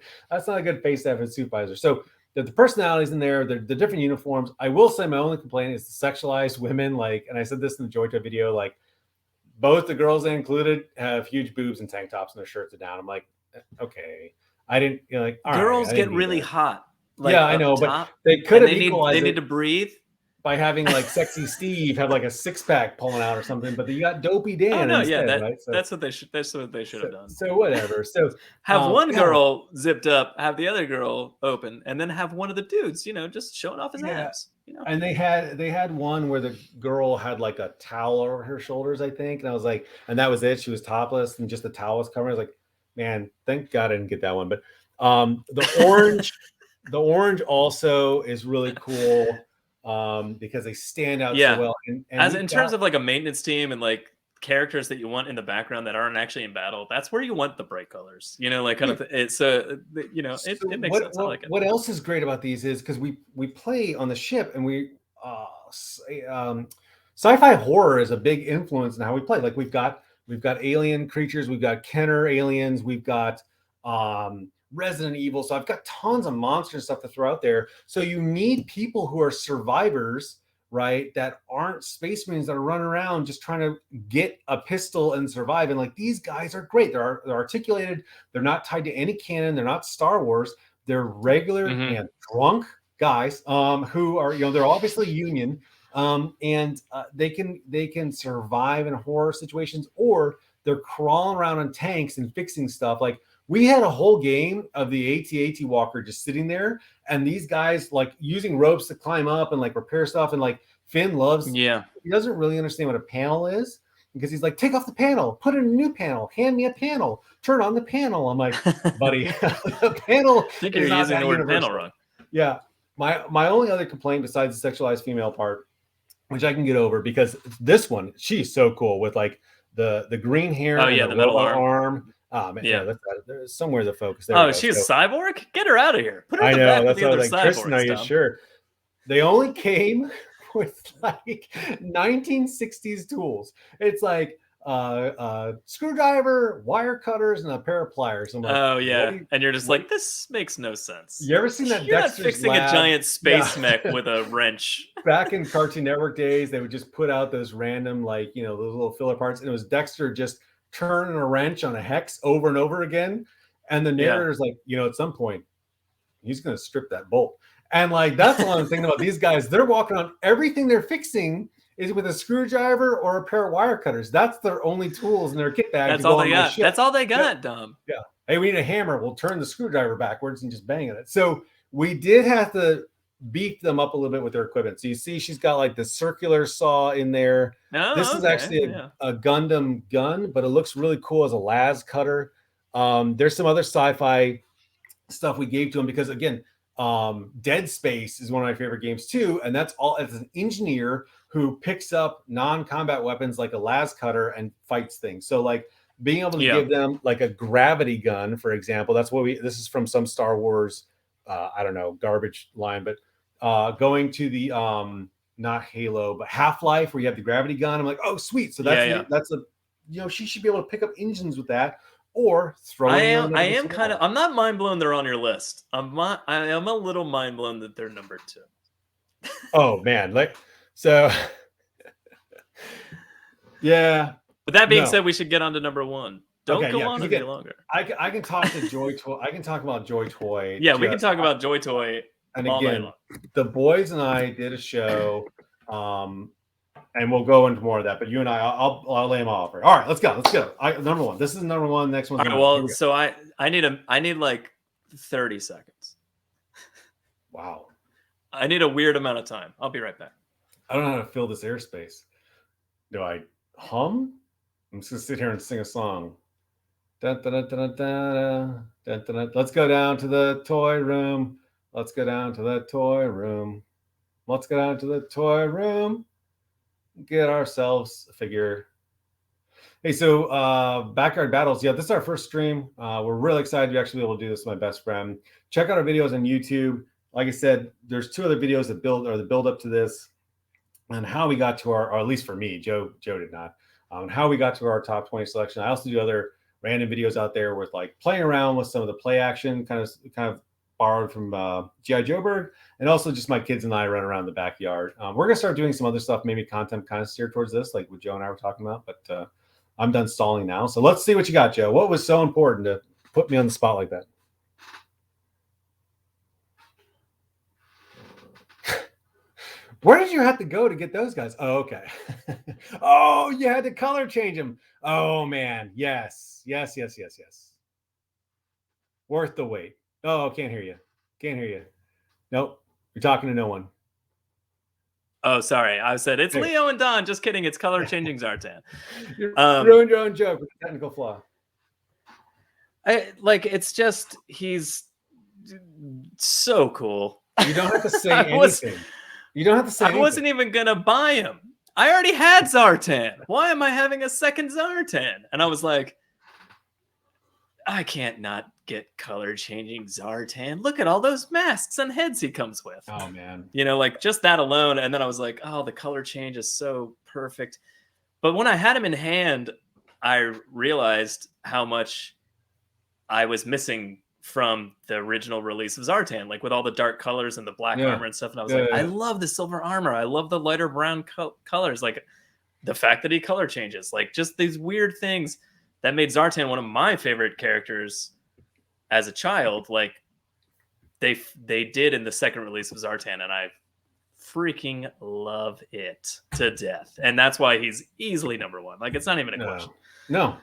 face to have as supervisor. So the personalities in there, the different uniforms. I will say my only complaint is the sexualized women. Like, and I said this in the Jojo video, like both the girls they included have huge boobs and tank tops and their shirts are down. I'm like, okay. I didn't, like, girls get really hot. Like, yeah, I know, but they could have equalized. They need to breathe by having like Sexy Steve have like a 6-pack pulling out or something, but you got Dopey Dan. Oh no, instead, yeah, right? So, that's what they should have done. So whatever. So have one girl zipped up, have the other girl open, and then have one of the dudes, just showing off his abs. And they had one where the girl had like a towel over her shoulders, I think, and I was like, and that was it. She was topless and just the towel was covering. I was like, man, thank God I didn't get that one. But the orange also is really cool because they stand out so well. And as in terms of like a maintenance team and like characters that you want in the background that aren't actually in battle, that's where you want the bright colors. Like kind of it's it makes sense. I like it. What else is great about these is because we play on the ship and we sci-fi horror is a big influence in how we play. Like we've got alien creatures, we've got Kenner aliens, we've got Resident Evil. So I've got tons of monster stuff to throw out there. So you need people who are survivors, right? That aren't space marines that are running around just trying to get a pistol and survive. And like these guys are great. They're articulated. They're not tied to any canon. They're not Star Wars. They're regular and drunk guys who are, they're obviously Union. And they can survive in horror situations, or they're crawling around on tanks and fixing stuff. Like we had a whole game of the AT-AT Walker just sitting there, and these guys like using ropes to climb up and like repair stuff. And like Finn loves, he doesn't really understand what a panel is because he's like, take off the panel, put in a new panel, hand me a panel, turn on the panel. I'm like, buddy, the panel. I think you're using the word panel wrong. Yeah. My only other complaint besides the sexualized female part, which I can get over because this one, she's so cool with like the green hair and the metal arm. There's somewhere the focus there. She's a cyborg? Get her out of here. Put her I in the know, back that's with the what other Tristan, are you sure? They only came with like 1960s tools. It's like screwdriver, wire cutters, and a pair of pliers. I'm like, and you're just like, this makes no sense. You ever seen that? You're not fixing a giant space mech with a wrench. Back in Cartoon Network days, they would just put out those random, like, those little filler parts, and it was Dexter just turning a wrench on a hex over and over again. And the narrator's like, at some point, he's going to strip that bolt. And like, that's one of the things about these guys. They're walking on everything they're fixing is with a screwdriver or a pair of wire cutters. That's their only tools in their kit bag. That's all they got. That's all they got, Dom. Yeah. Hey, we need a hammer. We'll turn the screwdriver backwards and just bang at it. So we did have to beef them up a little bit with their equipment. So you see she's got like the circular saw in there. This is actually a Gundam gun, but it looks really cool as a las cutter. There's some other sci-fi stuff we gave to him because, again, Dead Space is one of my favorite games too, and that's all as an engineer who picks up non-combat weapons like a las cutter and fights things. So like being able to give them like a gravity gun, for example, that's what this is from some Star Wars I don't know, garbage line, but going to the not Halo but Half-Life where you have the gravity gun. I'm like, oh sweet. So that's a she should be able to pick up engines with that. or throw I it in am. the I numbers am kind of. I'm not mind blown they're on your list. I am a little mind blown that they're number 2. Oh man, like so. Yeah. With that being No. said, we should get on to number 1. Don't Okay. go Yeah. on Because any again, longer. I can talk to Joy Toy. I can talk about Joy Toy. Yeah, we can talk about Joy Toy And all night again, long. the boys and I did a show, and we'll go into more of that. But you and I'll lay them off. All right, let's go. Let's go. Number 1. This is number 1. Next one's All right, well, so I need like 30 seconds. Wow. I need a weird amount of time. I'll be right back. I don't know how to fill this airspace. Do I hum? I'm just gonna sit here and sing a song. Dun, dun, dun, dun, dun, dun, dun, dun, dun. Let's go down to the toy room. Let's go down to the toy room. Let's go down to the toy room. Get ourselves a figure. Hey, so Backyard Battles. Yeah, this is our first stream. We're really excited to actually be able to do this with my best friend. Check out our videos on YouTube. Like I said, there's 2 other videos that build up to this, and how we got to or at least for me, Joe did not, how we got to our top 20 selection. I also do other random videos out there with like playing around with some of the play action, kind of borrowed from G.I. Joeberg, and also just my kids and I run around the backyard. We're gonna start doing some other stuff, maybe content kind of steered towards this, like what Joe and I were talking about. But I'm done stalling now. So let's see what you got, Joe. What was so important to put me on the spot like that? Where did you have to go to get those guys? Oh, okay. Oh, you had to color change them. Oh, man. Yes. Worth the wait. Oh, can't hear you. Can't hear you. Nope. You're talking to no one. Oh, sorry. I said it's Leo and Don. Just kidding. It's color changing Zartan. You ruined your own joke with a technical flaw. It's just he's so cool. You don't have to say anything. You don't have to say anything. I wasn't even gonna buy him. I already had Zartan. Why am I having a second Zartan? And I was like, I can't not get color changing Zartan. Look at all those masks and heads he comes with. Oh man. Like just that alone. And then I was like, oh, the color change is so perfect. But when I had him in hand, I realized how much I was missing from the original release of Zartan, like with all the dark colors and the black armor and stuff. And I was I love the silver armor. I love the lighter brown colors. Like the fact that he color changes, like just these weird things that made Zartan one of my favorite characters as a child. Like they did in the second release of Zartan, and I freaking love it to death. And that's why he's easily number 1. Like it's not even a question. No.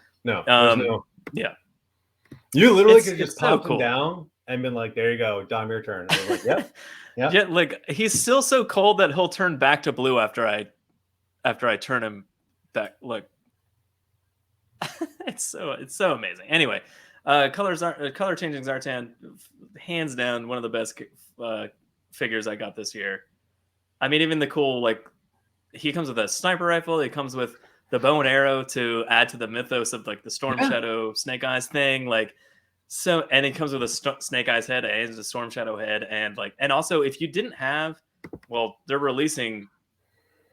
Yeah. You literally could just pop him down and been like, there you go, Dom, your turn. I was like, yep. Yeah, like he's still so cold that he'll turn back to blue after I turn him back. Look. it's so amazing. Anyway, color changing Zartan, hands down one of the best figures I got this year. I mean, even the cool, like he comes with a sniper rifle, he comes with the bow and arrow to add to the mythos of like the Storm Shadow Snake Eyes thing, like so, and it comes with a Snake Eyes head and a Storm Shadow head, and also if you didn't have, well, they're releasing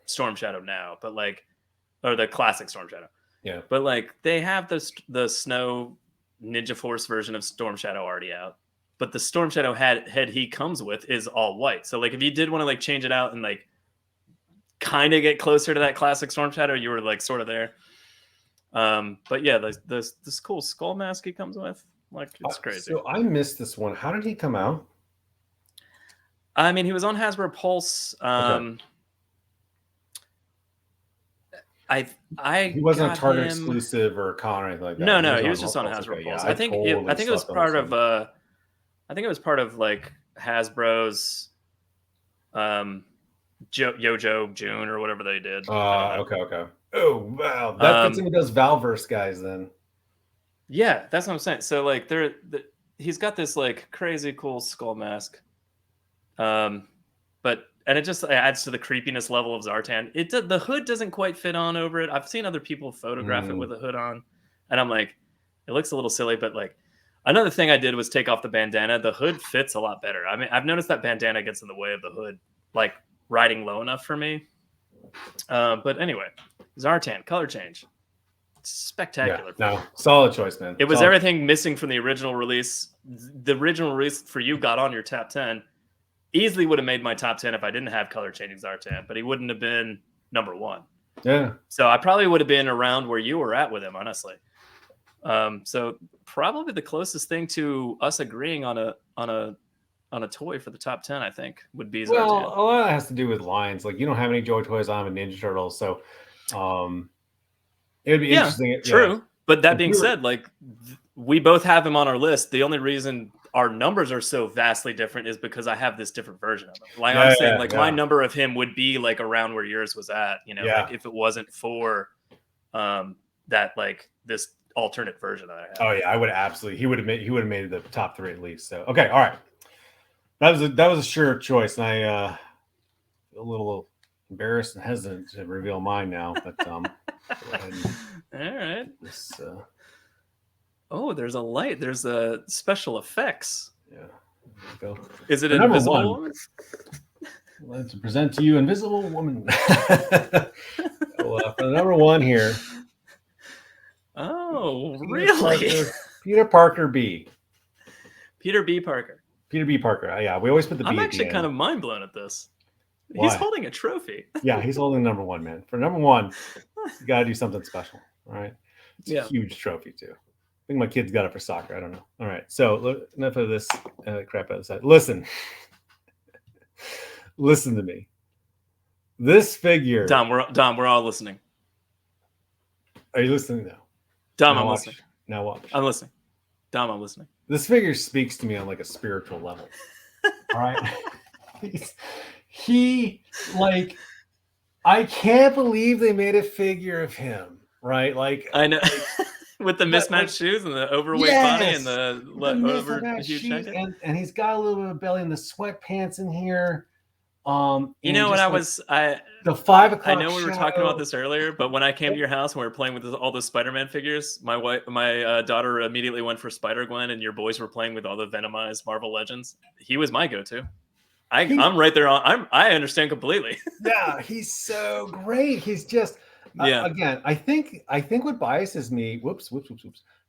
Storm Shadow now, but like, or the classic Storm Shadow, but like they have the Snow Ninja Force version of Storm Shadow already out, but the Storm Shadow head he comes with is all white. So like if you did want to like change it out and like kind of get closer to that classic Storm Shadow, you were like sort of there. But yeah, this cool skull mask he comes with, like it's crazy. So I missed this one. How did he come out? I mean, he was on Hasbro Pulse. He wasn't a Target exclusive or a con or anything like that. No, he was just on Hasbro Pulse. I think it was part of I think it was part of like Hasbro's Yojo June or whatever they did. Okay. Oh wow, that fits in with those Valverse guys then. Yeah, that's what I'm saying. So like he's got this like crazy cool skull mask, and it just adds to the creepiness level of Zartan. The hood doesn't quite fit on over it. I've seen other people photograph it with a hood on, and I'm like, it looks a little silly. But like another thing I did was take off the bandana. The hood fits a lot better. I mean, I've noticed that bandana gets in the way of the hood, like riding low enough for me. But anyway, Zartan color change. spectacular. No, solid choice, man. It was solid. everything missing from the original release. The original release for you got on your top 10. Easily would have made my top 10 if I didn't have color changing Zartan, but he wouldn't have been number 1. Yeah. So I probably would have been around where you were at with him, honestly. So probably the closest thing to us agreeing on a toy for the top 10, I think, would be Zartan. Well, a lot of that has to do with lines. Like, you don't have any Joy toys. I have a Ninja Turtle, so it would be interesting. True. Yeah. But that being said, like, we both have him on our list. The only reason our numbers are so vastly different is because I have this different version of him. Like, I'm saying, like, my number of him would be like around where yours was at, you know, like if it wasn't for that, like, this alternate version that I have. Oh yeah, I would absolutely. He would have made the top 3 at least. So okay, all right. That was a sure choice, and I feel a little embarrassed and hesitant to reveal mine now. But go ahead all right. This, oh, there's a light. There's a special effects. Yeah. Go. Is it an Invisible Woman? Let's present to you Invisible Woman. For the number 1 here. Oh, really? Peter Parker B. Peter B. Parker. Peter B. Parker. Yeah, we always put the B. I'm actually kind of mind blown at this. Why? He's holding a trophy. Yeah, he's holding number 1, man. For number 1, you got to do something special. All right. It's a huge trophy, too. I think my kids got it for soccer. I don't know. All right. So enough of this crap out of the side. Listen. Listen to me. This figure. Dom, we're all listening. Are you listening now? Dom, I'm listening. Now watch. I'm listening. Dom, I'm listening. This figure speaks to me on like a spiritual level. All right. He like, I can't believe they made a figure of him. Right. Like, I know. With the mismatched shoes and the overweight body and the huge neck. And he's got a little bit of belly and the sweatpants in here. You know what, the 5 o'clock. I know we were talking about this earlier, but when I came to your house and we were playing with all the Spider-Man figures, my daughter immediately went for Spider-Gwen, and your boys were playing with all the Venomized Marvel Legends. He was my go-to. I'm right there I understand completely. Yeah, he's so great. He's just again, I think what biases me, whoops,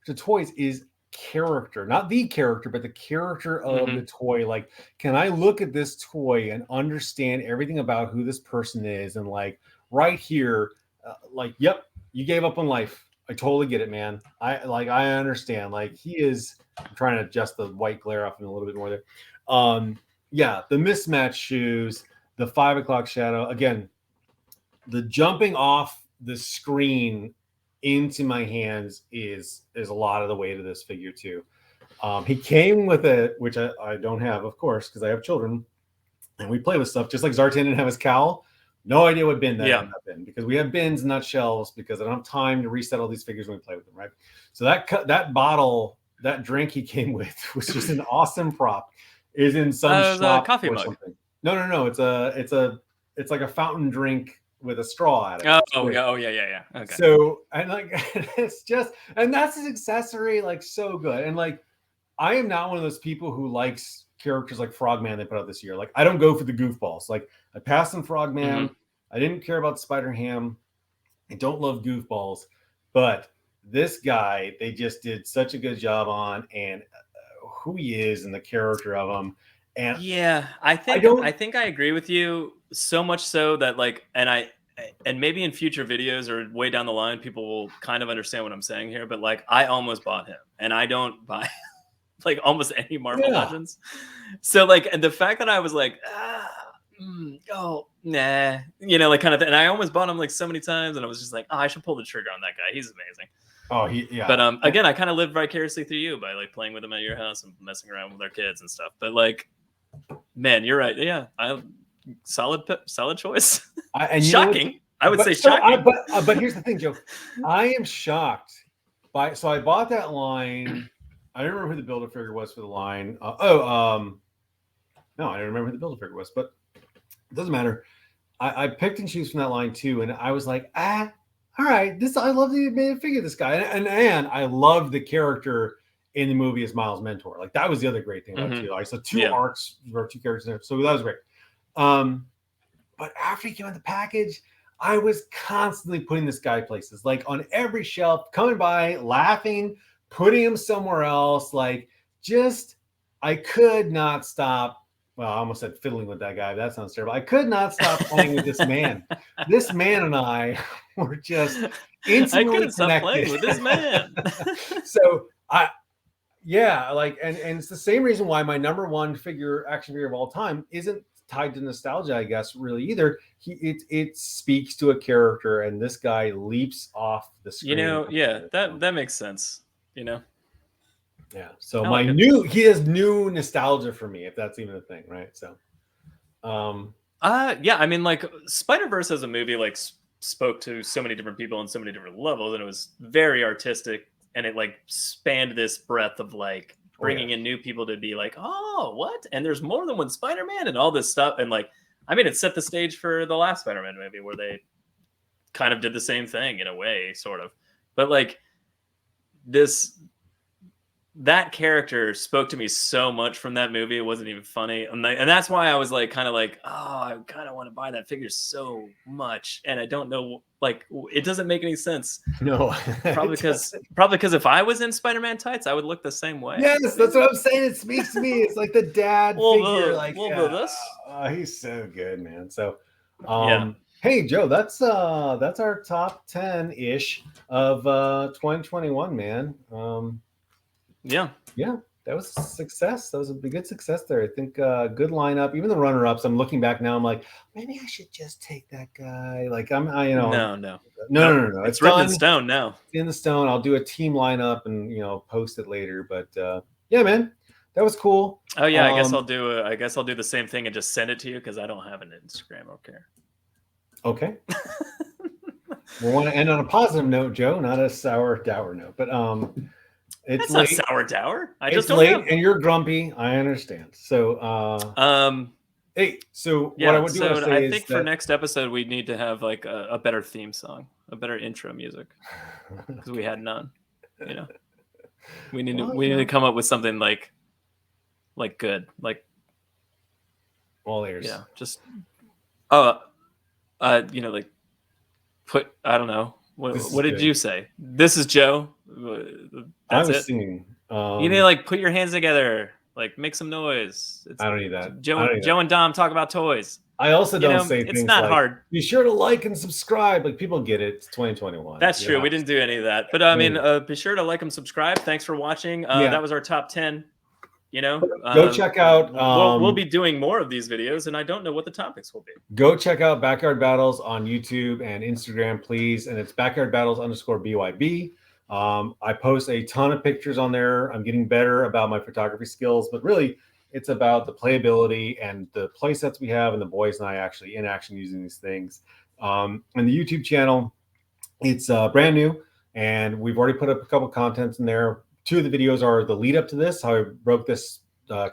to toys is character, not the character, but the character of the toy. Like, can I look at this toy and understand everything about who this person is? And like right here, like, yep, you gave up on life. I totally get it, man. I understand. Like, he is. I'm trying to adjust the white glare off him a little bit more there. Yeah, the mismatched shoes, the 5 o'clock shadow. Again, the jumping off the screen into my hands is a lot of the weight of this figure too. He came with it, which I don't have, of course, because I have children and we play with stuff just like Zartan didn't have his cowl. No idea what bin that ended up in, because we have bins, not shelves, because I don't have time to reset all these figures when we play with them, right? So that bottle, that drink he came with was just an awesome prop. Is in some shop coffee or mug. Something. No. It's like a fountain drink with a straw at it. Yeah. Okay. So, and like, it's just, and that's his accessory, like, so good. And like, I am not one of those people who likes characters like Frogman they put out this year. Like, I don't go for the goofballs. Like, I passed on Frogman. I didn't care about Spider-Ham. I don't love goofballs, but this guy, they just did such a good job on, and who he is and the character of him. And yeah, I think I agree with you, so much so that like, and maybe in future videos or way down the line, people will kind of understand what I'm saying here, but like, I almost bought him, and I don't buy like almost any Marvel Legends. So like, and the fact that I was like, nah, you know, like kind of, and I almost bought him like so many times, and I was just like, oh, I should pull the trigger on that guy. He's amazing. Oh, But again, I kind of lived vicariously through you by like playing with them at your house and messing around with our kids and stuff. But like, man, you're right. Yeah, solid choice. Shocking. I would say shocking. But here's the thing, Joe. I am shocked so I bought that line. I don't remember who the Build-A-Figure was for the line. No, I don't remember who the Build-A-Figure was, but it doesn't matter. I picked and choose from that line too, and I was like, all right, I love the made a figure of this guy, and I loved the character in the movie as Miles' mentor. Like, that was the other great thing about it too. I saw two arcs or two characters there, so that was great. But after he came in the package, I was constantly putting this guy places, like on every shelf, coming by, laughing, putting him somewhere else. Like, just, I could not stop. Well, I almost said fiddling with that guy. That sounds terrible. I could not stop playing with this man. This man and I were just I intimately couldn't stop connected. playing with this man. So yeah, like, and it's the same reason why my number one action figure of all time isn't tied to nostalgia, I guess, really either. It speaks to a character, and this guy leaps off the screen. Yeah, that makes sense. Yeah. So like he has new nostalgia for me, if that's even a thing, right? So, yeah, I mean, like Spider-Verse as a movie, like spoke to so many different people on so many different levels, and it was very artistic, and it like spanned this breadth of like bringing in new people to be like, oh, what? And there's more than one Spider-Man and all this stuff, and like, I mean, it set the stage for the last Spider-Man movie where they kind of did the same thing in a way, sort of, but like that character spoke to me so much from that movie. It wasn't even funny. And that's why I was like, kind of like, oh, I kind of want to buy that figure so much. And I don't know, like, it doesn't make any sense. No, probably because if I was in Spider-Man tights, I would look the same way. Yes, that's what I'm saying. It speaks to me. It's like the dad figure. Like, he's so good, man. So, Hey Joe, that's our top 10-ish of 2021, man. Yeah, that was a success. That was a good success there. I think good lineup. Even the runner-ups. I'm looking back now. I'm like, maybe I should just take that guy. Like, No. No. It's written in stone now. In the stone. I'll do a team lineup and post it later. But yeah, man, that was cool. Oh yeah, I guess I'll do the same thing and just send it to you because I don't have an Instagram. Okay. We want to end on a positive note, Joe, not a sour dour note. But it's That's late. Not sour dour. It's late and you're grumpy. I understand. So hey, so yeah, what I would do I think for next episode we need to have like a better theme song, a better intro music, because we had none. We need to come up with something like good, like all ears. Yeah, just like put. I don't know. What did you say? This is Joe. I was singing. You need to like put your hands together, like make some noise. I don't need that. Joe and Dom talk about toys. I also don't say things. It's not like, hard. Be sure to like and subscribe. Like, people get it. It's 2021. That's true. We didn't do any of that, but I mean, be sure to like and subscribe. Thanks for watching. That was our top 10. Go check out. We'll be doing more of these videos, and I don't know what the topics will be. Go check out Backyard Battles on YouTube and Instagram, please. And it's Backyard Battles _BYB. I post a ton of pictures on there. I'm getting better about my photography skills, but really it's about the playability and the play sets we have and the boys and I actually in action using these things. And the YouTube channel, it's brand new, and we've already put up a couple contents in there. 2 of the videos are the lead up to this, how I broke this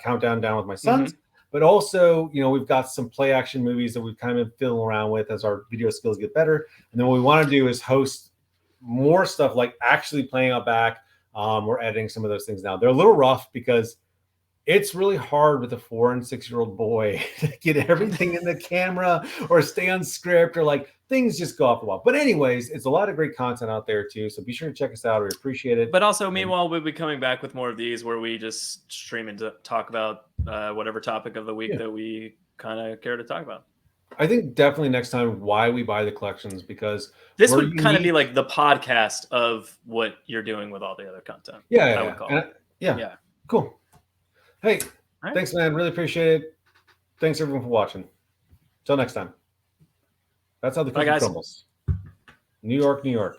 countdown down with my sons. Mm-hmm. But also, we've got some play action movies that we've kind of been fiddling around with as our video skills get better. And then what we want to do is host more stuff like actually playing out back. We're editing some of those things now. They're a little rough because it's really hard with a 4 and 6-year-old boy to get everything in the camera or stay on script, or like things just go off the wall. But anyways, it's a lot of great content out there too. So be sure to check us out. We appreciate it. But also, meanwhile, we'll be coming back with more of these where we just stream and talk about whatever topic of the week that we kind of care to talk about. I think definitely next time why we buy the collections, because this would kind of be like the podcast of what you're doing with all the other content. I would call it. Yeah. Cool. Hey, thanks, man. Really appreciate it. Thanks, everyone, for watching. Till next time. That's how the cookie crumbles. New York, New York.